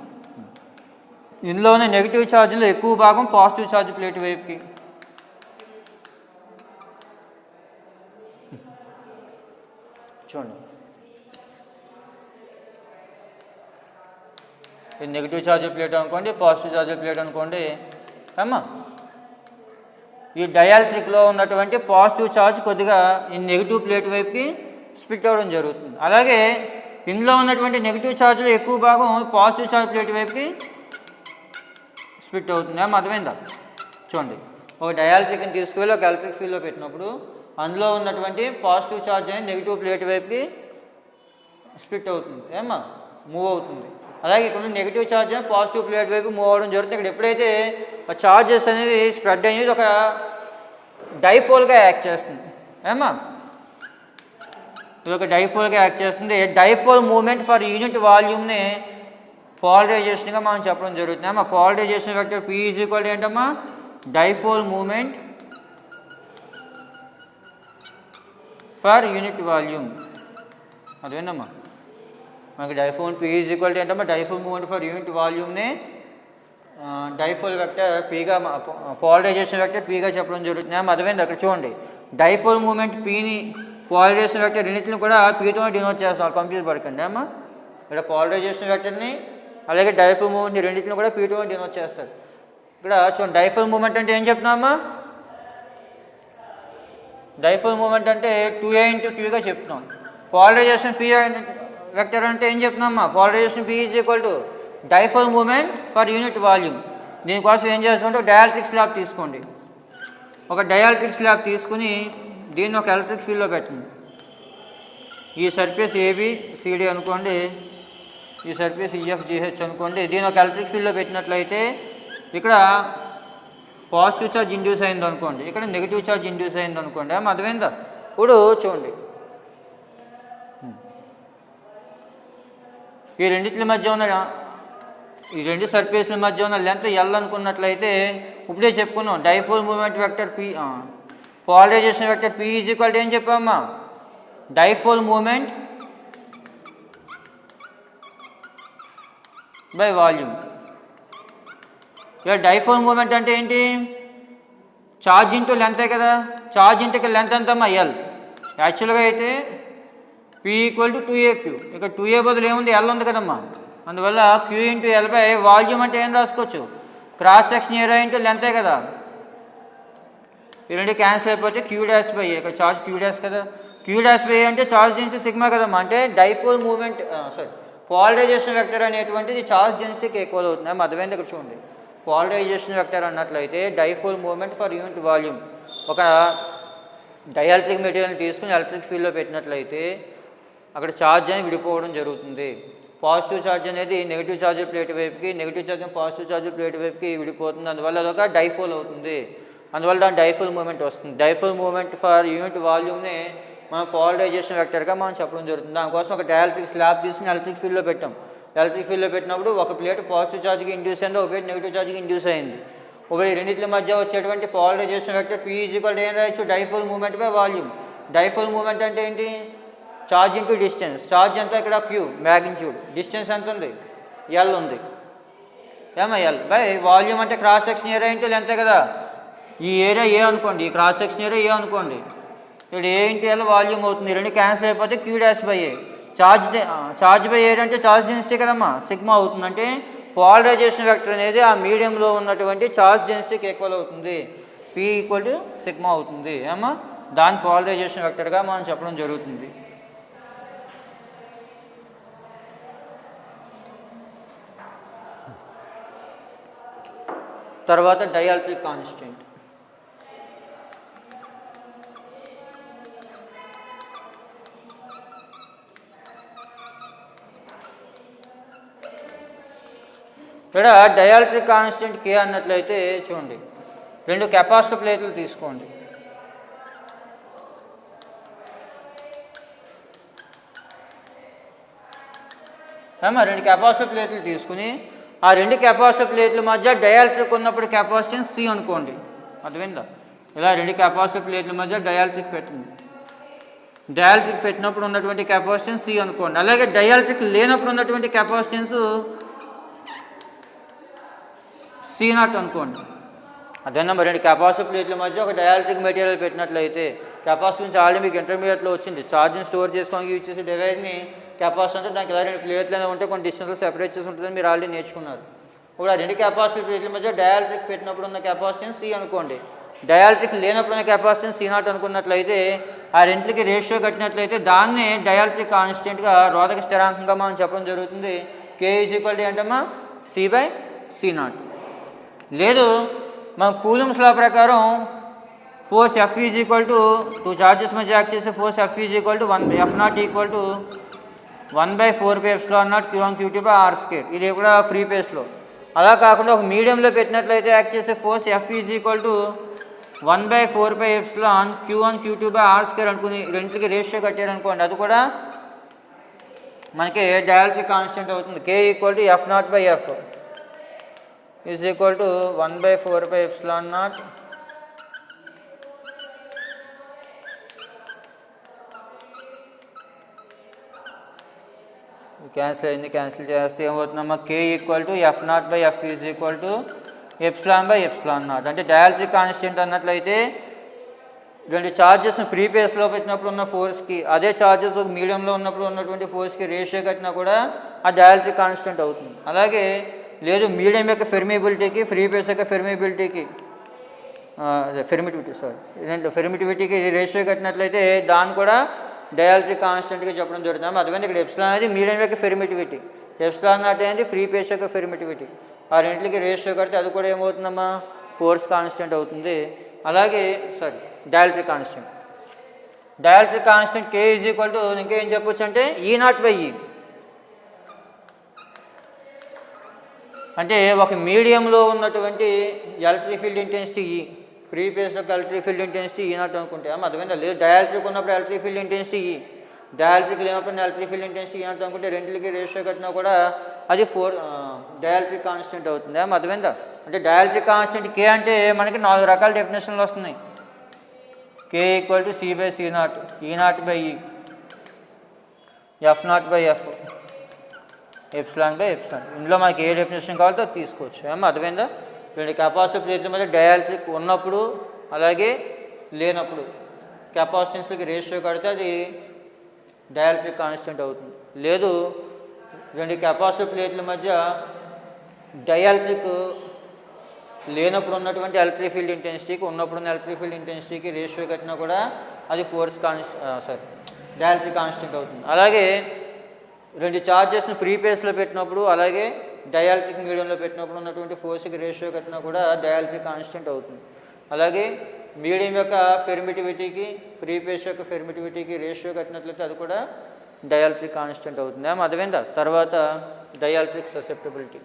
ఇందులోనే నెగిటివ్ ఛార్జ్లో ఎక్కువ భాగం పాజిటివ్ ఛార్జ్ ప్లేట్ వైపుకి. చూడండి, ఇది నెగిటివ్ ఛార్జ్ ప్లేట్ అనుకోండి, పాజిటివ్ ఛార్జ్ ప్లేట్ అనుకోండి అమ్మా. ఈ డైఎలక్ట్రిక్లో ఉన్నటువంటి పాజిటివ్ ఛార్జ్ కొద్దిగా ఈ నెగిటివ్ ప్లేట్ వైపుకి స్ప్లిట్ అవ్వడం జరుగుతుంది. అలాగే ఇందులో ఉన్నటువంటి నెగిటివ్ ఛార్జ్లో ఎక్కువ భాగం పాజిటివ్ ఛార్జ్ ప్లేట్ వైపుకి స్ప్లిట్ అవుతుంది. అర్థమైందా? చూడండి, ఒక డైఎలక్ట్రిక్ని తీసుకువెళ్ళి ఒక ఎలక్ట్రిక్ ఫీల్డ్లో పెట్టినప్పుడు అందులో ఉన్నటువంటి పాజిటివ్ ఛార్జ్ అనేది నెగిటివ్ ప్లేట్ వైపుకి స్ప్లిట్ అవుతుంది, మూవ్ అవుతుంది. అలాగే ఇక్కడ నెగిటివ్ ఛార్జ్ పాజిటివ్ ప్లేట్ వైపు మూవ్ అవ్వడం జరుగుతుంది. ఇక్కడ ఎప్పుడైతే ఛార్జెస్ అనేవి స్ప్రెడ్ అనేది ఒక డైపోల్గా యాక్ట్ చేస్తుంది. ఇది ఒక డైపోల్గా యాక్ట్ చేస్తుంది. డైపోల్ మూమెంట్ ఫర్ యూనిట్ వాల్యూమ్ని పోలరైజేషన్గా మనం చెప్పడం జరుగుతుంది. పోలరైజేషన్ వెక్టర్ P = ఏంటమ్మా? Dipole moment per unit volume. అదేంటమ్మా, మనకి డైపోల్ P = ఏంటమ్మా? డైపోల్ మూమెంట్ ఫర్ యూనిట్ వాల్యూమ్ని డైపోల్ వెక్టర్ Pగా, పోలరైజేషన్ వెక్టర్ Pగా చెప్పడం జరుగుతుంది. అర్థమైంది? అక్కడ చూడండి, డైపోల్ మూమెంట్ Pని పోలరైజేషన్ వెక్టర్ రెండింటిని కూడా Pతో డినోట్ చేస్తాం, కంప్యూటర్ పడకండి అమ్మా. ఇక్కడ పోలరైజేషన్ వెక్టర్ని అలాగే డైపోల్ మూమెంట్ రెండింటిని కూడా Pతో డినోట్ చేస్తారు. ఇక్కడ చూడండి, డైపోల్ మూమెంట్ అంటే ఏం చెప్తున్నామమ్మా? డైపోల్ మూమెంట్ అంటే 2A × Q గా చెప్తున్నాం. పోలరైజేషన్ P వెక్టర్ అంటే ఏం చెప్తున్నామమ్మా? Polarization P = dipole moment per unit volume. దీనికోసం ఏం చేస్తామంటే ఒక డైఎలక్ట్రిక్ స్లాబ్ తీసుకోండి. ఒక డైఎలక్ట్రిక్ స్లాబ్ తీసుకుని దీన్ని ఒక ఎలక్ట్రిక్ ఫీల్డ్లో పెట్టండి. ఈ సర్ఫేస్ ABCD అనుకోండి, ఈ సర్ఫేస్ EFGH అనుకోండి. దీని ఒక ఎలక్ట్రిక్ ఫీల్డ్లో పెట్టినట్లయితే ఇక్కడ పాజిటివ్ ఛార్జ్ ఇండ్యూస్ అయింది అనుకోండి, ఇక్కడ నెగిటివ్ ఛార్జ్ ఇండ్యూస్ అయింది అనుకోండి. అర్థమైందా? ఇప్పుడు చూడండి, ఈ రెండింటి మధ్య ఉన్న ఈ రెండు సర్ఫేస్ల మధ్య ఉన్న లెంత్ L అనుకున్నట్లయితే ఇప్పుడే చెప్పుకున్నాం, dipole moment vector P, polarization vector P = ఏం చెప్పామమ్మా? Dipole moment by volume. ఇక డైపోల్ మూమెంట్ అంటే ఏంటి? ఛార్జ్ ఇంటూ లెంతే కదా. ఛార్జ్ ఇంటూ లెంత్ ఎంతమ్మా? L. యాక్చువల్గా అయితే P = 2AQ. ఇక 2A బదులు ఏముంది? L ఉంది కదమ్మా. అందువల్ల Q × L బై వాల్యూమ్ అంటే ఏం రాసుకోవచ్చు? క్రాస్ సెక్షన్ ఏరియా ఇంటూ లెంతే కదా. ఈ రెండు క్యాన్సిల్ అయిపోతే Q'/A. ఇక్కడ ఛార్జ్ Q' కదా. Q'/A అంటే ఛార్జ్ డెన్సిటీ సిగ్మా కదమ్మా. అంటే డైపోల్ మూమెంట్ పోలరైజేషన్ వెక్టర్ అనేటువంటిది ఛార్జ్ డెన్సిటీకి ఈక్వల్ అవుతుంది. అర్థమైంది? ఇక్కడ చూడండి, పోలరైజేషన్ వెక్టర్ అన్నట్లయితే dipole moment per unit volume. ఒక డైఎలక్ట్రిక్ మెటీరియల్ని తీసుకుని ఎలక్ట్రిక్ ఫీల్డ్లో పెట్టినట్లయితే అక్కడ ఛార్జ్ అనేది విడిపోవడం జరుగుతుంది. పాజిటివ్ ఛార్జ్ అనేది నెగిటివ్ ఛార్జ్ ప్లేట్ వైపుకి, negative charge positive charge plate వైపుకి విడిపోతుంది. అందువల్ల అదొక డైపోల్ అవుతుంది. అందువల్ల దాని డైపోల్ మూమెంట్ వస్తుంది. డైపోల్ మూమెంట్ ఫర్ యూనిట్ వాల్యూమ్ని మనం పోలరైజేషన్ వెక్టర్గా మనం చెప్పడం జరుగుతుంది. దానికోసం ఒక డైఎలక్ట్రిక్ స్లాబ్ తీసుకుని ఎలక్ట్రిక్ ఫీల్డ్లో పెట్టాం. ఎలక్ట్రిక్ ఫీల్డ్లో పెట్టినప్పుడు ఒక ప్లేట్ పాజిటివ్ ఛార్జ్కి ఇండ్యూస్ అయింది, ఒక ప్లేట్ నెగిటివ్ ఛార్జ్కి ఇండ్యూస్ అయింది. ఈ రెండింటి మధ్య వచ్చేటువంటి పోలరైజేషన్ వెక్టర్ P = ఏం రాయొచ్చు? Dipole moment by volume. Dipole moment అంటే ఏంటి? Charge into distance. ఛార్జ్ ఎంత? ఇక్కడ Q మ్యాగ్నిట్యూడ్. డిస్టెన్స్ ఎంత ఉంది? L ఉంది. L బై వాల్యూమ్ అంటే క్రాస్ సెక్షన్ ఏరియా ఇంటూ లెంతే కదా. ఈ ఏరియా A అనుకోండి, ఈ క్రాస్ సెక్షన్ ఏరియా A అనుకోండి. ఇక్కడ A × L వాల్యూమ్ అవుతుంది. రెండు క్యాన్సిల్ అయిపోతే Q'/A. ఛార్జ్ బై ఏరియా అంటే ఛార్జ్ డెన్సిటీ కదమ్మా, సిగ్మా అవుతుంది. అంటే పోలరైజేషన్ వెక్టర్ అనేది ఆ మీడియంలో ఉన్నటువంటి ఛార్జ్ డెన్సిటీకి ఈక్వల్ అవుతుంది. P = సిగ్మా అవుతుంది. దాని పోలరైజేషన్ వెక్టర్గా మనం చెప్పడం జరుగుతుంది. తర్వాత డైఎలక్ట్రిక్ కాన్స్టెంట్. ఇక్కడ డైఎలక్ట్రిక్ కాన్స్టెంట్ కే అన్నట్లయితే చూడండి, 2 కెపాసిటర్ ప్లేట్లు తీసుకోండి. ఏమో 2 కెపాసిటర్ ప్లేట్లు తీసుకుని ఆ 2 కెపాసిటర్ ప్లేట్ల మధ్య డైఎలక్ట్రిక్ ఉన్నప్పుడు కెపాసిటెన్స్ సి అనుకోండి. అర్థమైందా? ఇలా 2 కెపాసిటర్ ప్లేట్ల మధ్య డైఎలక్ట్రిక్ పెట్టింది. డైఎలక్ట్రిక్ పెట్టినప్పుడు ఉన్నటువంటి కెపాసిటెన్స్ సి అనుకోండి. అలాగే డైఎలక్ట్రిక్ లేనప్పుడు ఉన్నటువంటి కెపాసిటెన్స్ C0 అనుకోండి. అదే నెంబర్ 2 కెపాసిటర్ ప్లేట్ల మధ్య ఒక డైఎలక్ట్రిక్ మెటీరియల్ పెట్టినట్లయితే కెపాసిటర్ నుంచి ఆల్రెడీ మీకు ఇంటర్మీడియట్లో వచ్చింది. ఛార్జ్ని స్టోర్ చేసుకోవడానికి యూజ్ చేసే డివైస్ని కెపాసిటర్ అంటే దానికి ఇలా 2 ప్లేట్లనే ఉంటే కొన్ని డిస్టెన్స్లో సెపరేట్ చేసి ఉంటుందని మీరు ఆల్రెడీ నేర్చుకున్నారు. ఇప్పుడు ఆ 2 కెపాసిటర్ ప్లేట్ల మధ్య డైఎలక్ట్రిక్ పెట్టినప్పుడు ఉన్న కెపాసిటెన్స్ సి అనుకోండి. డైఎలక్ట్రిక్ లేనప్పుడు ఉన్న కెపాసిటెన్స్ C0 అనుకున్నట్లయితే ఆ రెంట్లకి రేషియో కట్టినట్లయితే దాన్ని డైఎలక్ట్రిక్ కాన్స్టెంట్గా రోధక స్థిరాంకంగా మనం చెప్పడం జరుగుతుంది. K = ఏంటమ్మా C/C0. లేదు మనం కూలుంబ్స్ లా ప్రకారం ఫోర్స్ F = 2 చార్జెస్ మధ్య యాక్ట్ చేసే force F = F0 1/4πε0 Q1 Q2/r². ఇది కూడా ఫ్రీ పేస్లో. అలా కాకుండా ఒక మీడియంలో పెట్టినట్లయితే యాక్ట్ చేసే ఫోర్స్ F = 1/4πε Q1 Q2/r² అనుకుని రెంట్లకి రేషియో కట్టారనుకోండి, అది కూడా మనకి డైఎలక్ట్రిక్ కాన్స్టెంట్ అవుతుంది. K = F0/F = 1/4πε0 క్యాన్సిల్ అయింది. క్యాన్సిల్ చేస్తే ఏమవుతుందమ్మా? K = F0/F = ε/ε0. అంటే డైఎలక్ట్రిక్ కాన్స్టెంట్ అన్నట్లయితే 2 ఛార్జెస్ని ప్రీ పేస్లో పెట్టినప్పుడు ఉన్న ఫోర్స్కి అదే ఛార్జెస్ ఒక మీడియంలో ఉన్నప్పుడు ఉన్నటువంటి ఫోర్స్కి రేషియో కట్టినా కూడా ఆ డైఎలక్ట్రిక్ కాన్స్టెంట్ అవుతుంది. అలాగే లేదు మీడియం యొక్క ఫెర్మిబిలిటీకి ఫ్రీ పేస్ యొక్క ఫెర్మిబిలిటీకి ఫెర్మిటివిటీకి రేషియో కట్టినట్లయితే దాన్ని కూడా డైఎలక్ట్రిక్ కాన్స్టెంట్గా చెప్పడం జరుగుతుంది. అదేవిధంగా ఇక్కడ ఎప్సిలాన్ అనేది మీడియం యొక్క ఫెర్మిటివిటీ, ఎప్సిలాన్ నాట్ అనేది ఫ్రీ పేస్ యొక్క ఫెర్మిటివిటీ. ఆ రెంట్లకి రేషియో కడితే అది కూడా ఏమవుతుందమ్మా? ఫోర్స్ కాన్స్టెంట్ అవుతుంది. అలాగే డైఎలక్ట్రిక్ కాన్స్టెంట్ K = ఇంకేం చెప్పొచ్చు అంటే E0/E. అంటే ఒక మీడియంలో ఉన్నటువంటి electric field intensity E, free space యొక్క ఎలక్ట్రిక్ ఫీల్డ్ ఇంటెన్సిటీ E0 అనుకుంటే అర్థమైందా? లేదు డైఎలక్ట్రిక్ ఉన్నప్పుడు electric field intensity E, dielectric లేనప్పుడు ఎలక్ట్రిక్ ఫీల్డ్ ఇంటెన్సిటీ E0 అనుకుంటే రెంట్లకి రేషియో కట్టినా కూడా అది డైఎలక్ట్రిక్ కాన్స్టెంట్ అవుతుంది. అర్థమైందా? అంటే డైఎలక్ట్రిక్ కాన్స్టెంట్ K అంటే మనకి 4 రకాల డెఫినేషన్లు వస్తున్నాయి. K = C/C0, E0/E, F0/F, ε/ε. ఇందులో మనకి ఏ డెఫినేషన్ కావాలో తీసుకోవచ్చు. అర్థమైందా? 2 కెపాసిటర్ ప్లేట్ల మధ్య డైఎలక్ట్రిక్ ఉన్నప్పుడు అలాగే లేనప్పుడు కెపాసిటెన్స్లకి రేషియో కడితే అది డైఎలక్ట్రిక్ కాన్స్టెంట్ అవుతుంది. లేదు 2 కెపాసిటర్ ప్లేట్ల మధ్య డైఎలక్ట్రిక్ లేనప్పుడు ఉన్నటువంటి ఎలక్ట్రిక్ ఫీల్డ్ ఇంటెన్సిటీకి ఉన్నప్పుడు ఉన్న ఎలక్ట్రిక్ ఫీల్డ్ ఇంటెన్సిటీకి రేషియో కట్టినా కూడా అది డైఎలక్ట్రిక్ కాన్స్టెంట్ అవుతుంది. అలాగే 2 ఛార్జెస్ని ప్రీ పేస్లో పెట్టినప్పుడు అలాగే డైఎలక్ట్రిక్ మీడియంలో పెట్టినప్పుడు ఉన్నటువంటి ఫోర్స్కి రేషియో కట్టినా కూడా డైఎలక్ట్రిక్ కాన్స్టెంట్ అవుతుంది. అలాగే మీడియం యొక్క ఫెర్మిటివిటీకి ఫ్రీ పేస్ యొక్క ఫెర్మిటివిటీకి రేషియో కట్టినట్లయితే అది కూడా డైఎలక్ట్రిక్ కాన్స్టెంట్ అవుతుంది. అర్థమైందా? తర్వాత డైఎలక్ట్రిక్ ససెప్టబిలిటీ.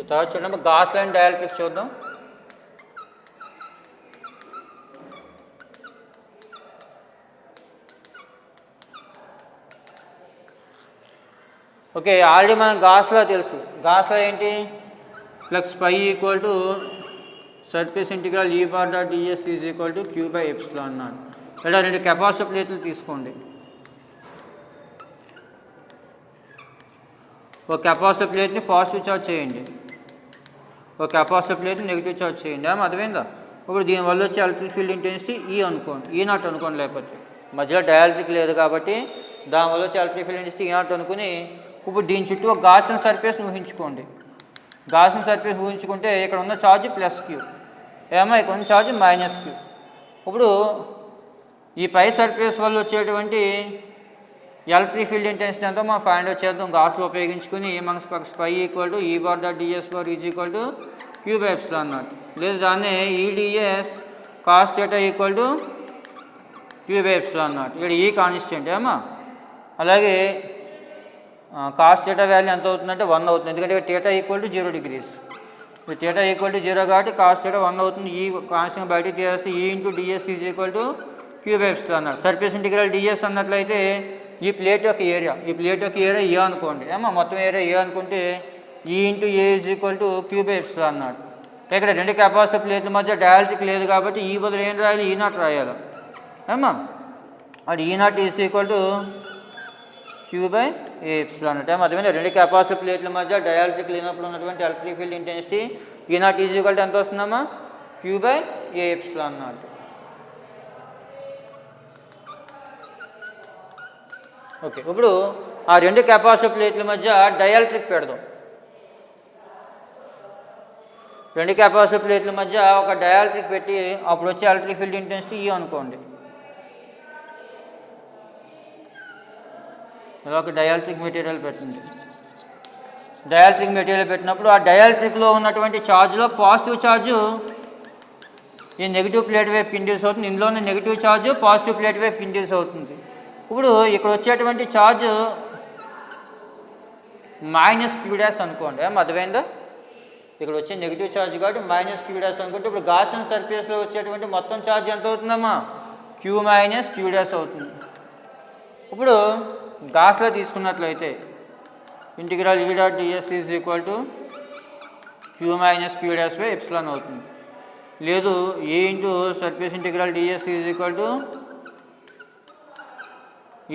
తర్వాత చూడండి గాస్ లైన్ డైఎలక్ట్రిక్స్ చూద్దాం. ఓకే, ఆల్రెడీ మనం గాస్లా తెలుసు. గాస్లా ఏంటి? Flux π = surface integral E⁻.ds = Q/ε0. ఇలా 2 కెపాసిటర్ ప్లేట్లు తీసుకోండి. ఒక కెపాసిటర్ ప్లేట్ని పాజిటివ్ చార్జ్ చేయండి, ఒక కెపాసిటర్ ప్లేట్ని నెగిటివ్ చార్జ్ చేయండి. అర్థమైందా? ఇప్పుడు దీనివల్ల వచ్చే ఎలక్ట్రిక్ ఫీల్డ్ ఇంటెన్సిటీ అనుకోండి, E0 అనుకోండి. లేకపోతే మధ్యలో డైఎలక్ట్రిక్ లేదు కాబట్టి దానివల్ల వచ్చే ఎలక్ట్రిక్ ఫీల్డ్ ఇంటెన్సిటీ E0 అనుకుని ఇప్పుడు దీని చుట్టూ ఒక గాసియన్ సర్ఫేస్ ఊహించుకోండి. గాసియన్ సర్ఫేస్ ఊహించుకుంటే ఇక్కడ ఉన్న ఛార్జ్ +Q, ఇక్కడ ఉన్న ఛార్జ్ -Q. ఇప్పుడు ఈ పై సర్ఫేస్ వల్ల వచ్చేటువంటి ఎలక్ట్రిక్ ఫీల్డ్ ఇంటెన్సిటీ ఎంతో మనం ఫైండ్ అవుట్ చేద్దాం గాస్లో ఉపయోగించుకుని. మనకు psi equal to E bar dot DS bar is equal to Q by epsilon naught. లేదు దాన్ని EDS cos theta equal to Q by epsilon naught. ఇక్కడ ఈ కాన్స్టెంట్ ఏమా. అలాగే కాస్ థీటా వాల్యూ ఎంత అవుతుందంటే 1 అవుతుంది, ఎందుకంటే theta equal to 0 degrees. Theta equal to 0 కాబట్టి కాస్ థీటా 1 అవుతుంది. ఈ కాన్స్టెంట్ బయటకు తీసేస్తే E into DS is equal to Q by epsilon naught. Surface integral DS అన్నట్లయితే ఈ ప్లేట్ యొక్క ఏరియా ఏ అనుకోండి ఏమో, మొత్తం ఏరియా ఏ అనుకుంటే E into A is equal to Q by epsilon naught. ఇక్కడ రెండు కెపాసిటర్ ప్లేట్ల మధ్య డయాలక్ట్రిక్ లేదు కాబట్టి ఈ బదులు ఏం రాయాలి, ఈ నాట్ రాయాలి ఏమా. అది E naught is equal to Q by A epsilon naught. అదేమైనా రెండు కెపాసిటర్ ప్లేట్ల మధ్య డయాలక్ట్రిక్ లేనప్పుడు ఉన్నటువంటి electric field intensity E naught is equal to ఎంత వస్తుందమ్మా, Q by A epsilon naught. Okay, ఇప్పుడు ఆ రెండు కెపాసిటర్ ప్లేట్ల మధ్య డయాలక్ట్రిక్ పెడదాం. రెండు కెపాసిటర్ ప్లేట్ల మధ్య ఒక డయాలక్ట్రిక్ పెట్టి అప్పుడు వచ్చే ఎలక్ట్రిక్ ఫీల్డ్ ఇంటెన్సిటీ ఈ అనుకోండి. ఇలా ఒక డయాలక్ట్రిక్ మెటీరియల్ పెట్టింది. డయాలక్ట్రిక్ మెటీరియల్ పెట్టినప్పుడు ఆ డయాలక్ట్రిక్లో ఉన్నటువంటి ఛార్జ్లో పాజిటివ్ ఛార్జు ఈ నెగిటివ్ ప్లేట్ వైపు ఇండ్యూస్ అవుతుంది, ఇందులో ఉన్న నెగిటివ్ ఛార్జు పాజిటివ్ ప్లేట్ వైపు ఇండ్యూస్ అవుతుంది. ఇప్పుడు ఇక్కడ వచ్చేటువంటి ఛార్జ్ మైనస్ క్యూ డాష్ అనుకోండి, అర్థమైందా. ఇక్కడ వచ్చే నెగిటివ్ ఛార్జ్ కాబట్టి మైనస్ క్యూ డాష్ అనుకుంటే ఇప్పుడు గాసియన్ సర్ఫేస్లో వచ్చేటువంటి మొత్తం ఛార్జ్ ఎంత అవుతుందమ్మా, క్యూ మైనస్ క్యూ డాష్ అవుతుంది. ఇప్పుడు గాస్లో తీసుకున్నట్లయితే integral E dot ds is equal to Q minus Q dash by epsilon అవుతుంది. లేదు A into surface integral ds is equal to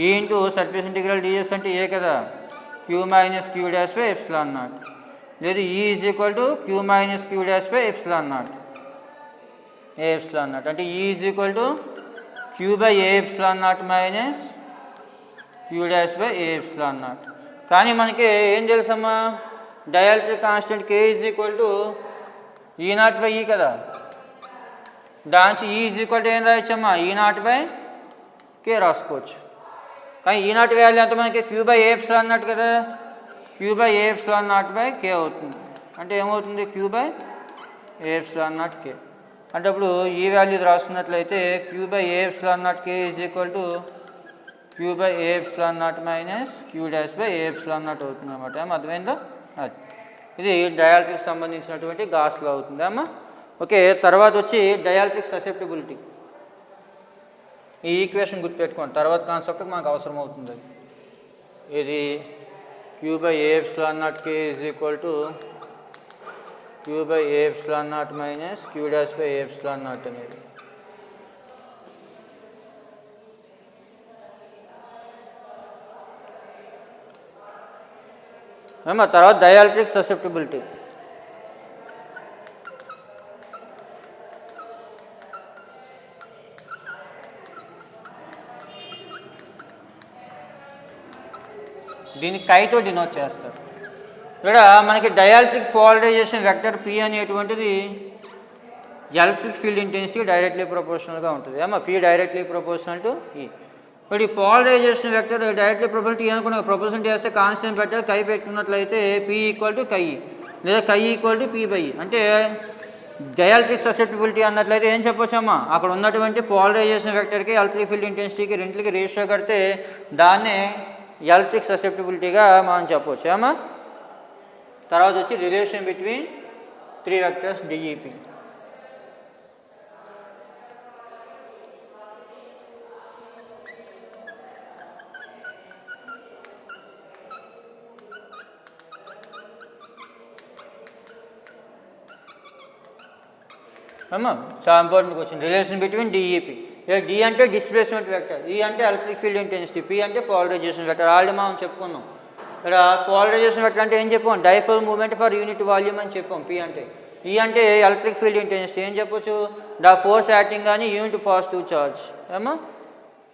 E into surface integral ds అంటే ఏ కదా, Q minus Q dash by epsilon naught. లేదు E is equal to Q minus Q dash by epsilon naught, A epsilon naught అంటే E is equal to Q by A epsilon naught minus Q dash by A epsilon naught. కానీ మనకి ఏం తెలుసమ్మా, dielectric constant K is equal to E naught by E కదా, దాని ఈ ఈజ్ ఈక్వల్ టు ఏం రాయొచ్చమ్మా, ఈ నాట్ బై కే రాసుకోవచ్చు. కానీ ఈ నాట్ వాల్యూ ఎంత మనకి Q by A epsilon naught కదా, Q by A epsilon naught by K అవుతుంది. అంటే ఏమవుతుంది, Q by A epsilon naught K. అంటే అప్పుడు ఈ వాల్యూ రాసుకున్నట్లయితే Q by A epsilon naught K is equal to Q by A epsilon naught minus Q dash by A epsilon naught అవుతుంది అన్నమాట. అర్థమైందా. అది ఇది డయాలక్ట్రిక్ సంబంధించినటువంటి గాస్లో అవుతుంది అమ్మా. ఓకే, తర్వాత వచ్చి డయాలక్ట్రిక్ ససెప్టిబిలిటీ. ఈ ఈక్వేషన్ గుర్తుపెట్టుకోండి, తర్వాత కాన్సెప్ట్ మనకు అవసరం అవుతుంది. ఇది Q by A epsilon naught K is equal to Q by A epsilon naught minus Q dash by A epsilon naught అనేది. తర్వాత డయాలక్ట్రిక్ ససెప్టిబిలిటీ. దీన్ని కైతో డినోట్ చేస్తారు. ఇక్కడ మనకి డయాలక్ట్రిక్ పోలరైజేషన్ వెక్టర్ పి అనేటువంటిది ఎలక్ట్రిక్ ఫీల్డ్ ఇంటెన్సిటీ డైరెక్ట్లీ ప్రపోర్షనల్గా ఉంటుంది. P directly proportional to E. ఇప్పుడు ఈ polarisation vector directly proportional to అనుకున్న ప్రపోర్షన్ చేస్తే కాన్స్టెంట్ పెట్టాలి, కై పెట్టుకున్నట్లయితే పి ఈక్వల్ టు కై లేదా కై ఈక్వల్ టు పి బై. అంటే డయాలక్ట్రిక్ ససెప్టిబిలిటీ అన్నట్లయితే ఏం చెప్పొచ్చమ్మా, అక్కడ ఉన్నటువంటి పోలరైజేషన్ వెక్టర్కి ఎలక్ట్రిక్ ఫీల్డ్ ఇంటెన్సిటీకి రెండింటికి రేషియో కడితే దాన్నే ఎలక్ట్రిక్ ససెప్టిబిలిటీగా మనం చెప్పవచ్చు ఏమా. తర్వాత వచ్చి relation between three vectors D E P. అమ్మా చాలా important question. Relation between D E P. D అంటే డిస్ప్లేస్మెంట్ వెక్టర్, ఈ అంటే ఎలక్ట్రిక్ ఫీల్డ్ ఇంటెన్సిటీ, పి అంటే పోలరైజేషన్ వెక్టర్. ఆల్రెడీ మనం చెప్పుకున్నాం. ఇక్కడ పోలరైజేషన్ వెక్టర్ అంటే ఏం చెప్పాం, dipole moment per unit volume అని చెప్పాం. పి అంటే ఈ అంటే ఎలక్ట్రిక్ ఫీల్డ్ ఇంటెన్సిటీ ఏం చెప్పొచ్చు, ద ఫోర్స్ యాక్టింగ్ కానీ యూనిట్ పాజిటివ్ ఛార్జ్ ఏమో.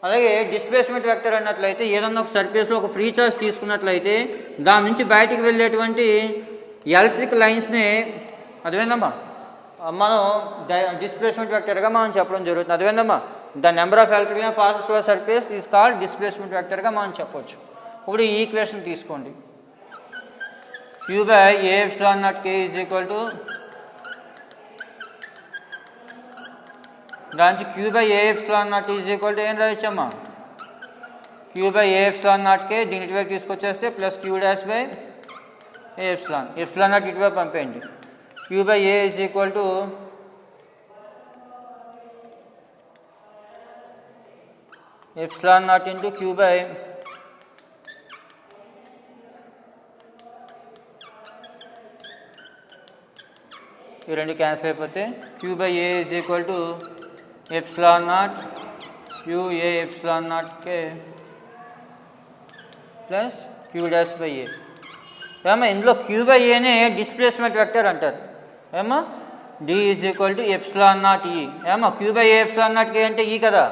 అలాగే డిస్ప్లేస్మెంట్ వెక్టర్ అన్నట్లయితే ఏదన్నా ఒక సర్ఫేస్లో ఒక ఫ్రీ ఛార్జ్ తీసుకున్నట్లయితే దాని నుంచి బయటికి వెళ్ళేటువంటి ఎలక్ట్రిక్ లైన్స్ని అదేందమ్మా మనం డిస్ప్లేస్మెంట్ వెక్టర్గా మనం చెప్పడం జరుగుతుంది. అదేందమ్మా the number of electric line passes through surface is called displacement వెక్టర్గా మనం చెప్పొచ్చు. ఇప్పుడు ఈ ఈక్వేషన్ తీసుకోండి. Q by A epsilon naught K is equal to దాని Q by A epsilon naught is equal to ఏం రాయొచ్చమ్మా? Q by A epsilon naught K దీని ఇటువైపు తీసుకొచ్చేస్తే plus Q dash by A epsilon naught ఇటువైపు పంపేయండి. Q by A is equal to epsilon naught into Q by ఈ రెండు క్యాన్సిల్ అయిపోతే Q by A is equal to epsilon naught Q A epsilon naught K plus Q dash by A. ఏమో ఇందులో Q by Aనే డిస్ప్లేస్మెంట్ వెక్టర్ అంటారు. ఏమో D is equal to epsilon naught E. ఏమో Q by A epsilon naught K అంటే E కదా,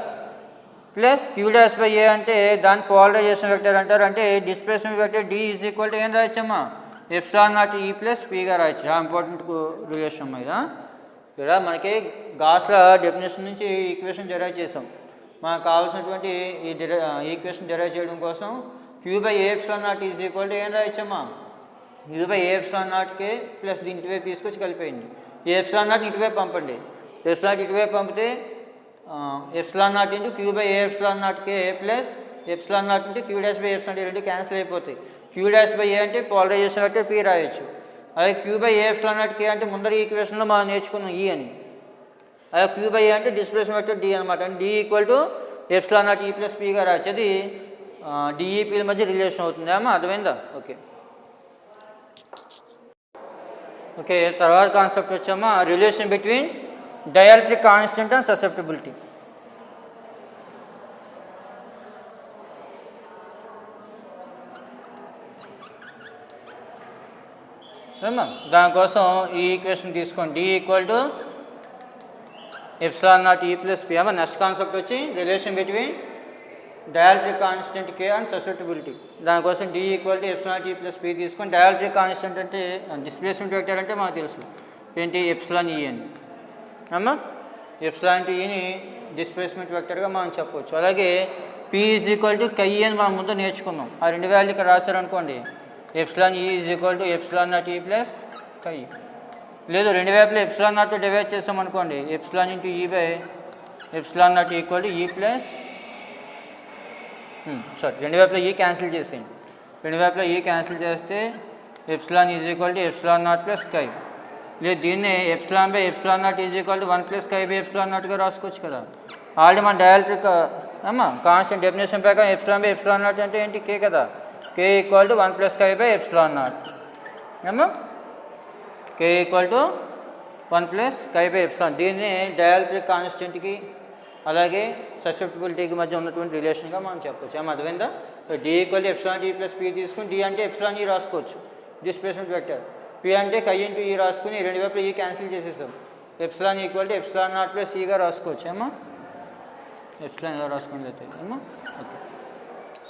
plus Q dash by A అంటే దాని పోలరైజేషన్ వెక్టర్ అంటారు. అంటే displacement vector D is equal to ఏం రాయొచ్చమ్మా? ఎప్సిలాన్ నాట్ ఈ ప్లస్ పీగా రాయొచ్చు. ఇంపార్టెంట్ రిలేషన్ మీద ఇక్కడ మనకి గాస్ల డెఫినేషన్ నుంచి ఈక్వేషన్ డెరైవ్ చేసాం. మనకు కావాల్సినటువంటి ఈ ఈక్వేషన్ డెరైవ్ చేయడం కోసం Q by A epsilon naught is equal to ఏం రాయొచ్చమ్మా? Q by A ఎప్సిలాన్ నాట్కే ప్లస్ దీని ఇటువైపు తీసుకొచ్చి కలిపేయండి. ఈ ఎప్సిలాన్ నాట్ ఇటువైపు పంపండి. ఎప్సిలాన్ నాట్ ఇటువైపు పంపితే epsilon naught into Q by A epsilon నాట్కే plus epsilon naught into Q dash by epsilon ఈ రెండు క్యాన్సిల్ అయిపోతాయి. Q డాష్ బై A అంటే పోలరైజేషన్ వెక్టర్ P రాయొచ్చు. అలాగే Q by A epsilon naught K అంటే ముందర ఈక్వేషన్లో మనం నేర్చుకున్నాం E అని. అలాగే Q by A అంటే డిస్ప్లేస్మెంట్ వెక్టర్ D అనమాట. అంటే D equal to epsilon naught E plus Pగా రాయొచ్చు. అది డిఈపీల మధ్య రిలేషన్ అవుతుంది. ఏమో అర్థమైందా? ఓకే ఓకే తర్వాత కాన్సెప్ట్ వచ్చామా relation between dielectric constant and susceptibility. దానికోసం ఈ ఈక్వేషన్ తీసుకోండి. D equal to epsilon naught E plus P. Next concept వచ్చి relation between dielectric constant K and susceptibility. దానికోసం D equal to epsilon naught E plus P తీసుకొని డైఎలక్ట్రిక్ కాన్స్టెంట్ అంటే డిస్ప్లేస్మెంట్ వెక్టర్ అంటే మనకు తెలుసు ఏంటి ఎప్సిలాన్ E అని. ఎప్సిలాన్ Eని డిస్ప్లేస్మెంట్ వెక్టర్గా మనం చెప్పవచ్చు. అలాగే P is equal to Chi అని మనం ముందు నేర్చుకున్నాం. ఆ రెండు వాల్యూ ఇక్కడ రాశారనుకోండి epsilon E is equal to epsilon naught E plus Chi. లేదు రెండు వైపులో ఎప్సిలాన్ నాట్తో డివైడ్ చేసామనుకోండి epsilon into E by epsilon naught equal to E plus రెండు వైపులో E క్యాన్సిల్ చేసేయండి. రెండు వైపులో E క్యాన్సిల్ చేస్తే epsilon is equal to epsilon naught plus Chi. లేదు దీన్నే epsilon by epsilon naught is equal to 1 plus Chi by epsilon నాట్గా రాసుకోవచ్చు కదా. ఆల్రెడీ మన డైఎలక్ట్రిక్ కాన్స్టెంట్ డెఫినేషన్ ప్రకారం ఎప్సిలాన్ బై ఎప్సిలాన్ నాట్ అంటే ఏంటి K కదా. K equal to 1 plus Chi by epsilon naught. K equal to 1 plus Chi by epsilon. దీన్ని డైఎలక్ట్రిక్ కాన్స్టెంట్కి అలాగే ససెప్టిబిలిటీకి మధ్య ఉన్నటువంటి రిలేషన్గా మనం చెప్పవచ్చు. అర్థమైందా? D equal to epsilon E plus P తీసుకుని D అంటే ఎప్సిలాన్ E రాసుకోవచ్చు డిస్ప్లేస్మెంట్ వెక్టర్. P అంటే Chi ఇంటూ E రాసుకుని రెండు వైపులో E క్యాన్సిల్ చేసేసాం. Epsilon equal to epsilon naught plus Eగా రాసుకోవచ్చు. ఎప్సిలాన్ ఎలా రాసుకుని అయితే ఓకే.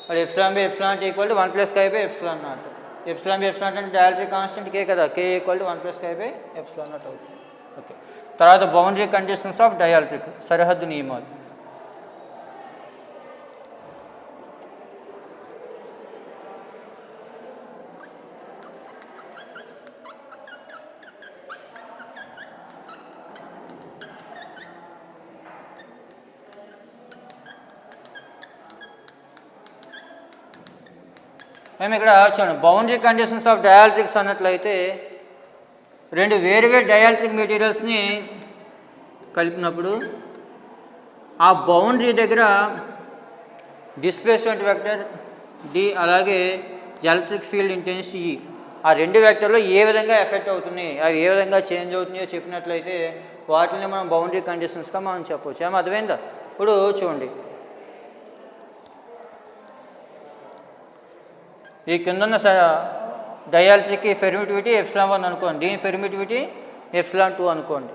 అది epsilon by epsilon naught equal to 1 plus Chi by epsilon naught. Epsilon by epsilon naught అంటే డైఎలక్ట్రిక్ కాన్స్టెంట్ K కదా. K equal to 1 plus Chi by epsilon naught అవుతుంది. ఓకే తర్వాత బౌండరీ కండిషన్స్ ఆఫ్ డైఎలక్ట్రిక్ సరిహద్దు నియమాలు. మేము ఇక్కడ చూడండి బౌండరీ కండిషన్స్ ఆఫ్ డైఎలక్ట్రిక్స్ అన్నట్లయితే రెండు వేరువేరు డైఎలక్ట్రిక్ మెటీరియల్స్ని కలిపినప్పుడు ఆ బౌండరీ దగ్గర డిస్ప్లేస్మెంట్ వెక్టర్ D అలాగే ఎలక్ట్రిక్ ఫీల్డ్ ఇంటెన్సిటీ E ఆ రెండు వెక్టర్లో ఏ విధంగా ఎఫెక్ట్ అవుతున్నాయి అవి ఏ విధంగా చేంజ్ అవుతున్నాయో చెప్పినట్లయితే వాటిని మనం బౌండరీ కండిషన్స్గా మనం చెప్పవచ్చు. అర్థమైందా? ఇప్పుడు చూడండి ఈ కిందన్న డైఎలక్ట్రిక్ ఫెర్మిటివిటీ ఎప్సిలాన్ 1 అనుకోండి. దీని ఫెర్మిటివిటీ ఎప్సిలాన్ 2 అనుకోండి.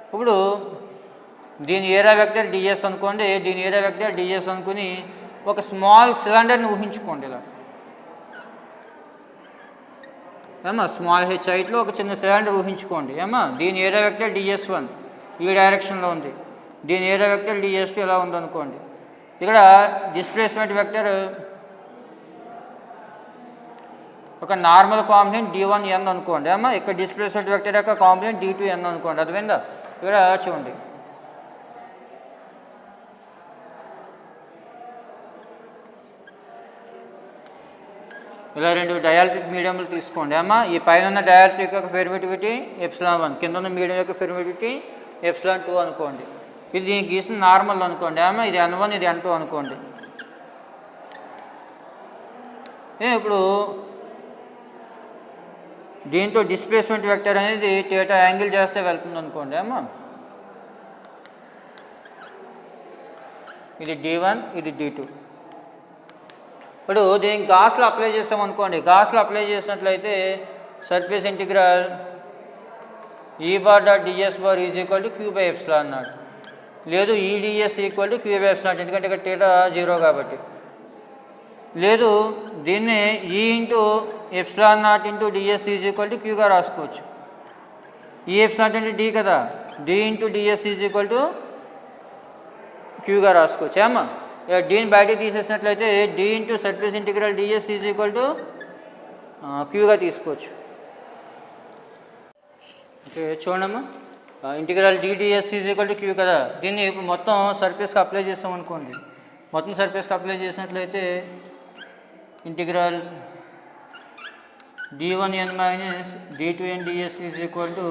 ఇప్పుడు దీని ఏరియా వెక్టర్ డిఎస్ అనుకోండి. దీని ఏరియా వెక్టర్ డిఎస్ అనుకుని ఒక స్మాల్ సిలిండర్ని ఊహించుకోండి. ఇలా స్మాల్ హెచ్ హైట్లో ఒక చిన్న సిలిండర్ ఊహించుకోండి. దీని ఏరియా వెక్టర్ డిఎస్1. ఈ డైరెక్షన్లో ఉంది. దీని ఏరియా వెక్టర్ డిఎస్2 ఇలా ఉందనుకోండి. ఇక్కడ డిస్ప్లేస్మెంట్ వెక్టర్ ఒక నార్మల్ కాంపోనెంట్ d1n అనుకోండి అమ్మా. ఇక్కడ డిస్ప్లేస్మెంట్ వెక్టర్ యొక్క కాంపోనెంట్ d2n అనుకోండి. అర్థమైందా? ఇక్కడ చూడండి, ఇలా రెండు డయాలక్ట్రిక్ మీడియంలు తీసుకోండి అమ్మా. ఈ పైన ఉన్న డయాలక్ట్రిక్ యొక్క పెర్మిటివిటీ ε1, కింద ఉన్న మీడియం యొక్క పెర్మిటివిటీ ε2 అనుకోండి. ఇది దీనికి గీసిన నార్మల్ అనుకోండి అమ్మా. ఇది n1, ఇది n2 అనుకోండి. ఇప్పుడు దీంతో డిస్ప్లేస్మెంట్ వెక్టర్ అనేది θ యాంగిల్ చేస్తే వెళ్తుంది అనుకోండి అమ్మా. ఇది d1, ఇది d2. ఇప్పుడు దీనికి గాస్లో అప్లై చేసామనుకోండి. గాస్లో అప్లై చేసినట్లయితే surface integral E bar dot DS bar is equal to Q by epsilon naught, లేదు E ds equal to Q by epsilon, ఎందుకంటే ఇక్కడ θ 0 కాబట్టి. లేదు దీన్ని E into epsilon naught into DS is equal to క్యూగా రాసుకోవచ్చు. ఈ ఎప్సిలాన్ అంటే డి కదా, D into DS is equal to క్యూగా రాసుకోవచ్చు ఏమా. డీని బయటకు తీసేసినట్లయితే D into surface integral ds is equal to క్యూగా తీసుకోవచ్చు. ఓకే చూడమ్మా, integral D ds is equal to Q కదా. దీన్ని ఇప్పుడు మొత్తం సర్ఫేస్కి అప్లై చేస్తాం అనుకోండి. మొత్తం సర్ఫేస్కి అప్లై చేసినట్లయితే integral d1n minus d2n ds is equal to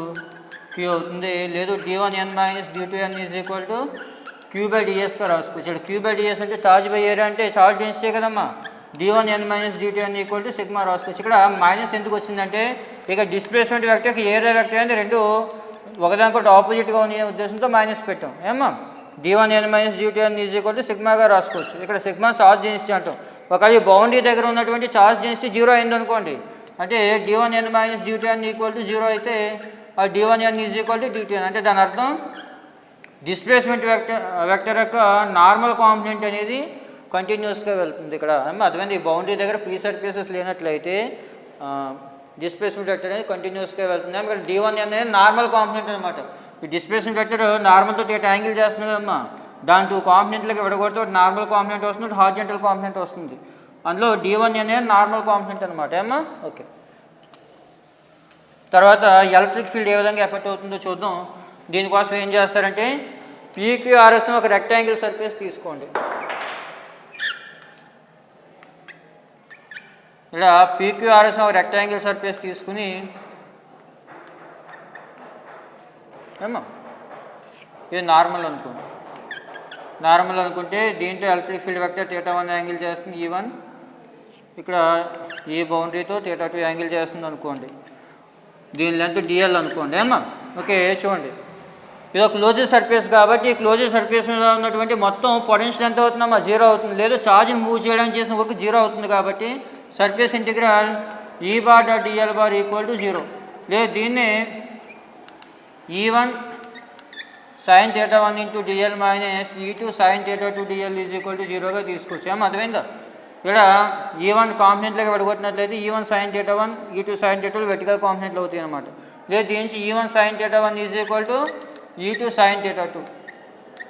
Q అవుతుంది. లేదు d1n minus d2n is equal to Q by డిఎస్గా రాసుకోవచ్చు. ఇక్కడ క్యూ బై డిఎస్ అంటే ఛార్జ్ బై ఏరియా అంటే ఛార్జ్ డెన్సిటీ కదమ్మా. d1n minus d2n equal to sigma రాసుకోవచ్చు. ఇక్కడ మైనస్ ఎందుకు వచ్చిందంటే ఇక డిస్ప్లేస్మెంట్ వెక్టర్కి ఏరియా వెక్టర్ అంటే రెండు ఒకదానికొకటి ఆపోజిట్గా ఉన్న ఉద్దేశంతో మైనస్ పెట్టాం ఏమా. d1n minus d2n is equal to సిగ్మాగా రాసుకోవచ్చు. ఇక్కడ సిగ్మా ఛార్జ్ డెన్సిటీ అంటాం. ఒకవేళ ఈ బౌండరీ దగ్గర ఉన్నటువంటి ఛార్జ్ డెన్సిటీ 0 అయింది అనుకోండి, అంటే d1n minus d2n equal to 0 అయితే ఆ d1n is equal to d2n అంటే దాని అర్థం డిస్ప్లేస్మెంట్ వెక్టర్ యొక్క నార్మల్ కాంపోనెంట్ అనేది కంటిన్యూస్గా వెళ్తుంది ఇక్కడ. అర్థమైంది? ఈ బౌండరీ దగ్గర ఫ్రీ సర్ఫేసెస్ లేనట్లయితే డిస్ప్లేస్మెంట్ వెక్టర్ అనేది కంటిన్యూస్గా వెళ్తుంది. ఇక్కడ d1n అనేది నార్మల్ కాంపోనెంట్ అనమాట. ఈ డిస్ప్లేస్మెంట్ వెక్టర్ నార్మల్తో θ యాంగిల్ చేస్తుంది కదమ్మా. దాని 2 కాంపోనెంట్లకి విడగొడితే ఒకటి నార్మల్ కాంపోనెంట్ వస్తుంది, ఒకటి హార్జెంటల్ కాంపోనెంట్ వస్తుంది. అందులో d1n అనేది నార్మల్ కాంపోనెంట్ అనమాట ఏమా. ఓకే, తర్వాత ఎలక్ట్రిక్ ఫీల్డ్ ఏ విధంగా ఎఫెక్ట్ అవుతుందో చూద్దాం. దీనికోసం ఏం చేస్తారంటే PQRS ఒక రెక్టాంగిల్ సర్ఫేస్ తీసుకోండి. ఇలా PQRS ఒక రెక్టాంగిల్ సర్ఫేస్ తీసుకుని ఏమో ఇది నార్మల్ అనుకోండి. నార్మల్ అనుకుంటే దీంట్లో ఎలక్ట్రిక్ ఫీల్డ్ వెక్టర్ θ1 యాంగిల్ చేస్తుంది E1, ఇక్కడ ఈ బౌండరీతో θ2 యాంగిల్ చేస్తుంది అనుకోండి. దీని లెంత్ DL అనుకోండి ఏమా. ఓకే చూడండి, ఇది ఒక క్లోజ్డ్ సర్ఫేస్ కాబట్టి క్లోజ్డ్ సర్ఫేస్ మీద ఉన్నటువంటి మొత్తం పొటెన్షియల్ ఎంత అవుతుందమ్మా? 0 అవుతుంది. లేదు ఛార్జ్ని మూవ్ చేయడానికి చేసిన వరకు 0 అవుతుంది కాబట్టి surface integral E bar dot dl bar equal to 0. లేదు దీన్ని E1 sin θ1 ఇంటూ dl minus E2 sin θ2 dl is equal to 0గా తీసుకోవచ్చు ఏమో. అర్థమైందా? ఇక్కడ E1 కాంపోనెంట్లోకి విడగొట్టినట్లయితే E1 sin θ1, E2 sin θ2 vertical కాంపోనెంట్లు అవుతాయి అనమాట. లేదు దీని నుంచి E1 sin θ1 is equal to E2 sin θ2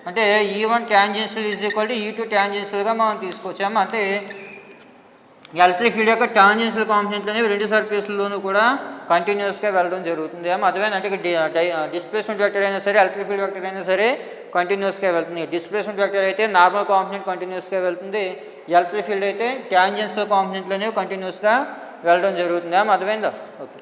అంటే E1 tangential is equal to E2 టాంజెన్షియల్గా మనం తీసుకోవచ్చాము. అంటే ఎలక్ట్రిక్ ఫీల్డ్ యొక్క టాంజెన్షియల్ కాంపోనెంట్లు అనేవి రెండు సర్ఫేస్లోనూ కూడా కంటిన్యూస్గా వెళ్ళడం జరుగుతుంది ఏమో. అర్థమైంది? అంటే డిస్ప్లేస్మెంట్ వెక్టర్ అయినా సరే ఎలక్ట్రిక్ ఫీల్డ్ వెక్టర్ అయినా సరే కంటిన్యూస్గా వెళ్తుంది. డిస్ప్లేస్మెంట్ వెక్టర్ అయితే నార్మల్ కాంపోనెంట్ కంటిన్యూస్గా వెళ్తుంది, ఎలక్ట్రిక్ ఫీల్డ్ అయితే టాంజెన్షియల్ కాంపోనెంట్లు అనేవి కంటిన్యూస్గా వెళ్ళడం జరుగుతుంది ఏమో. అర్థమైందా? ఓకే.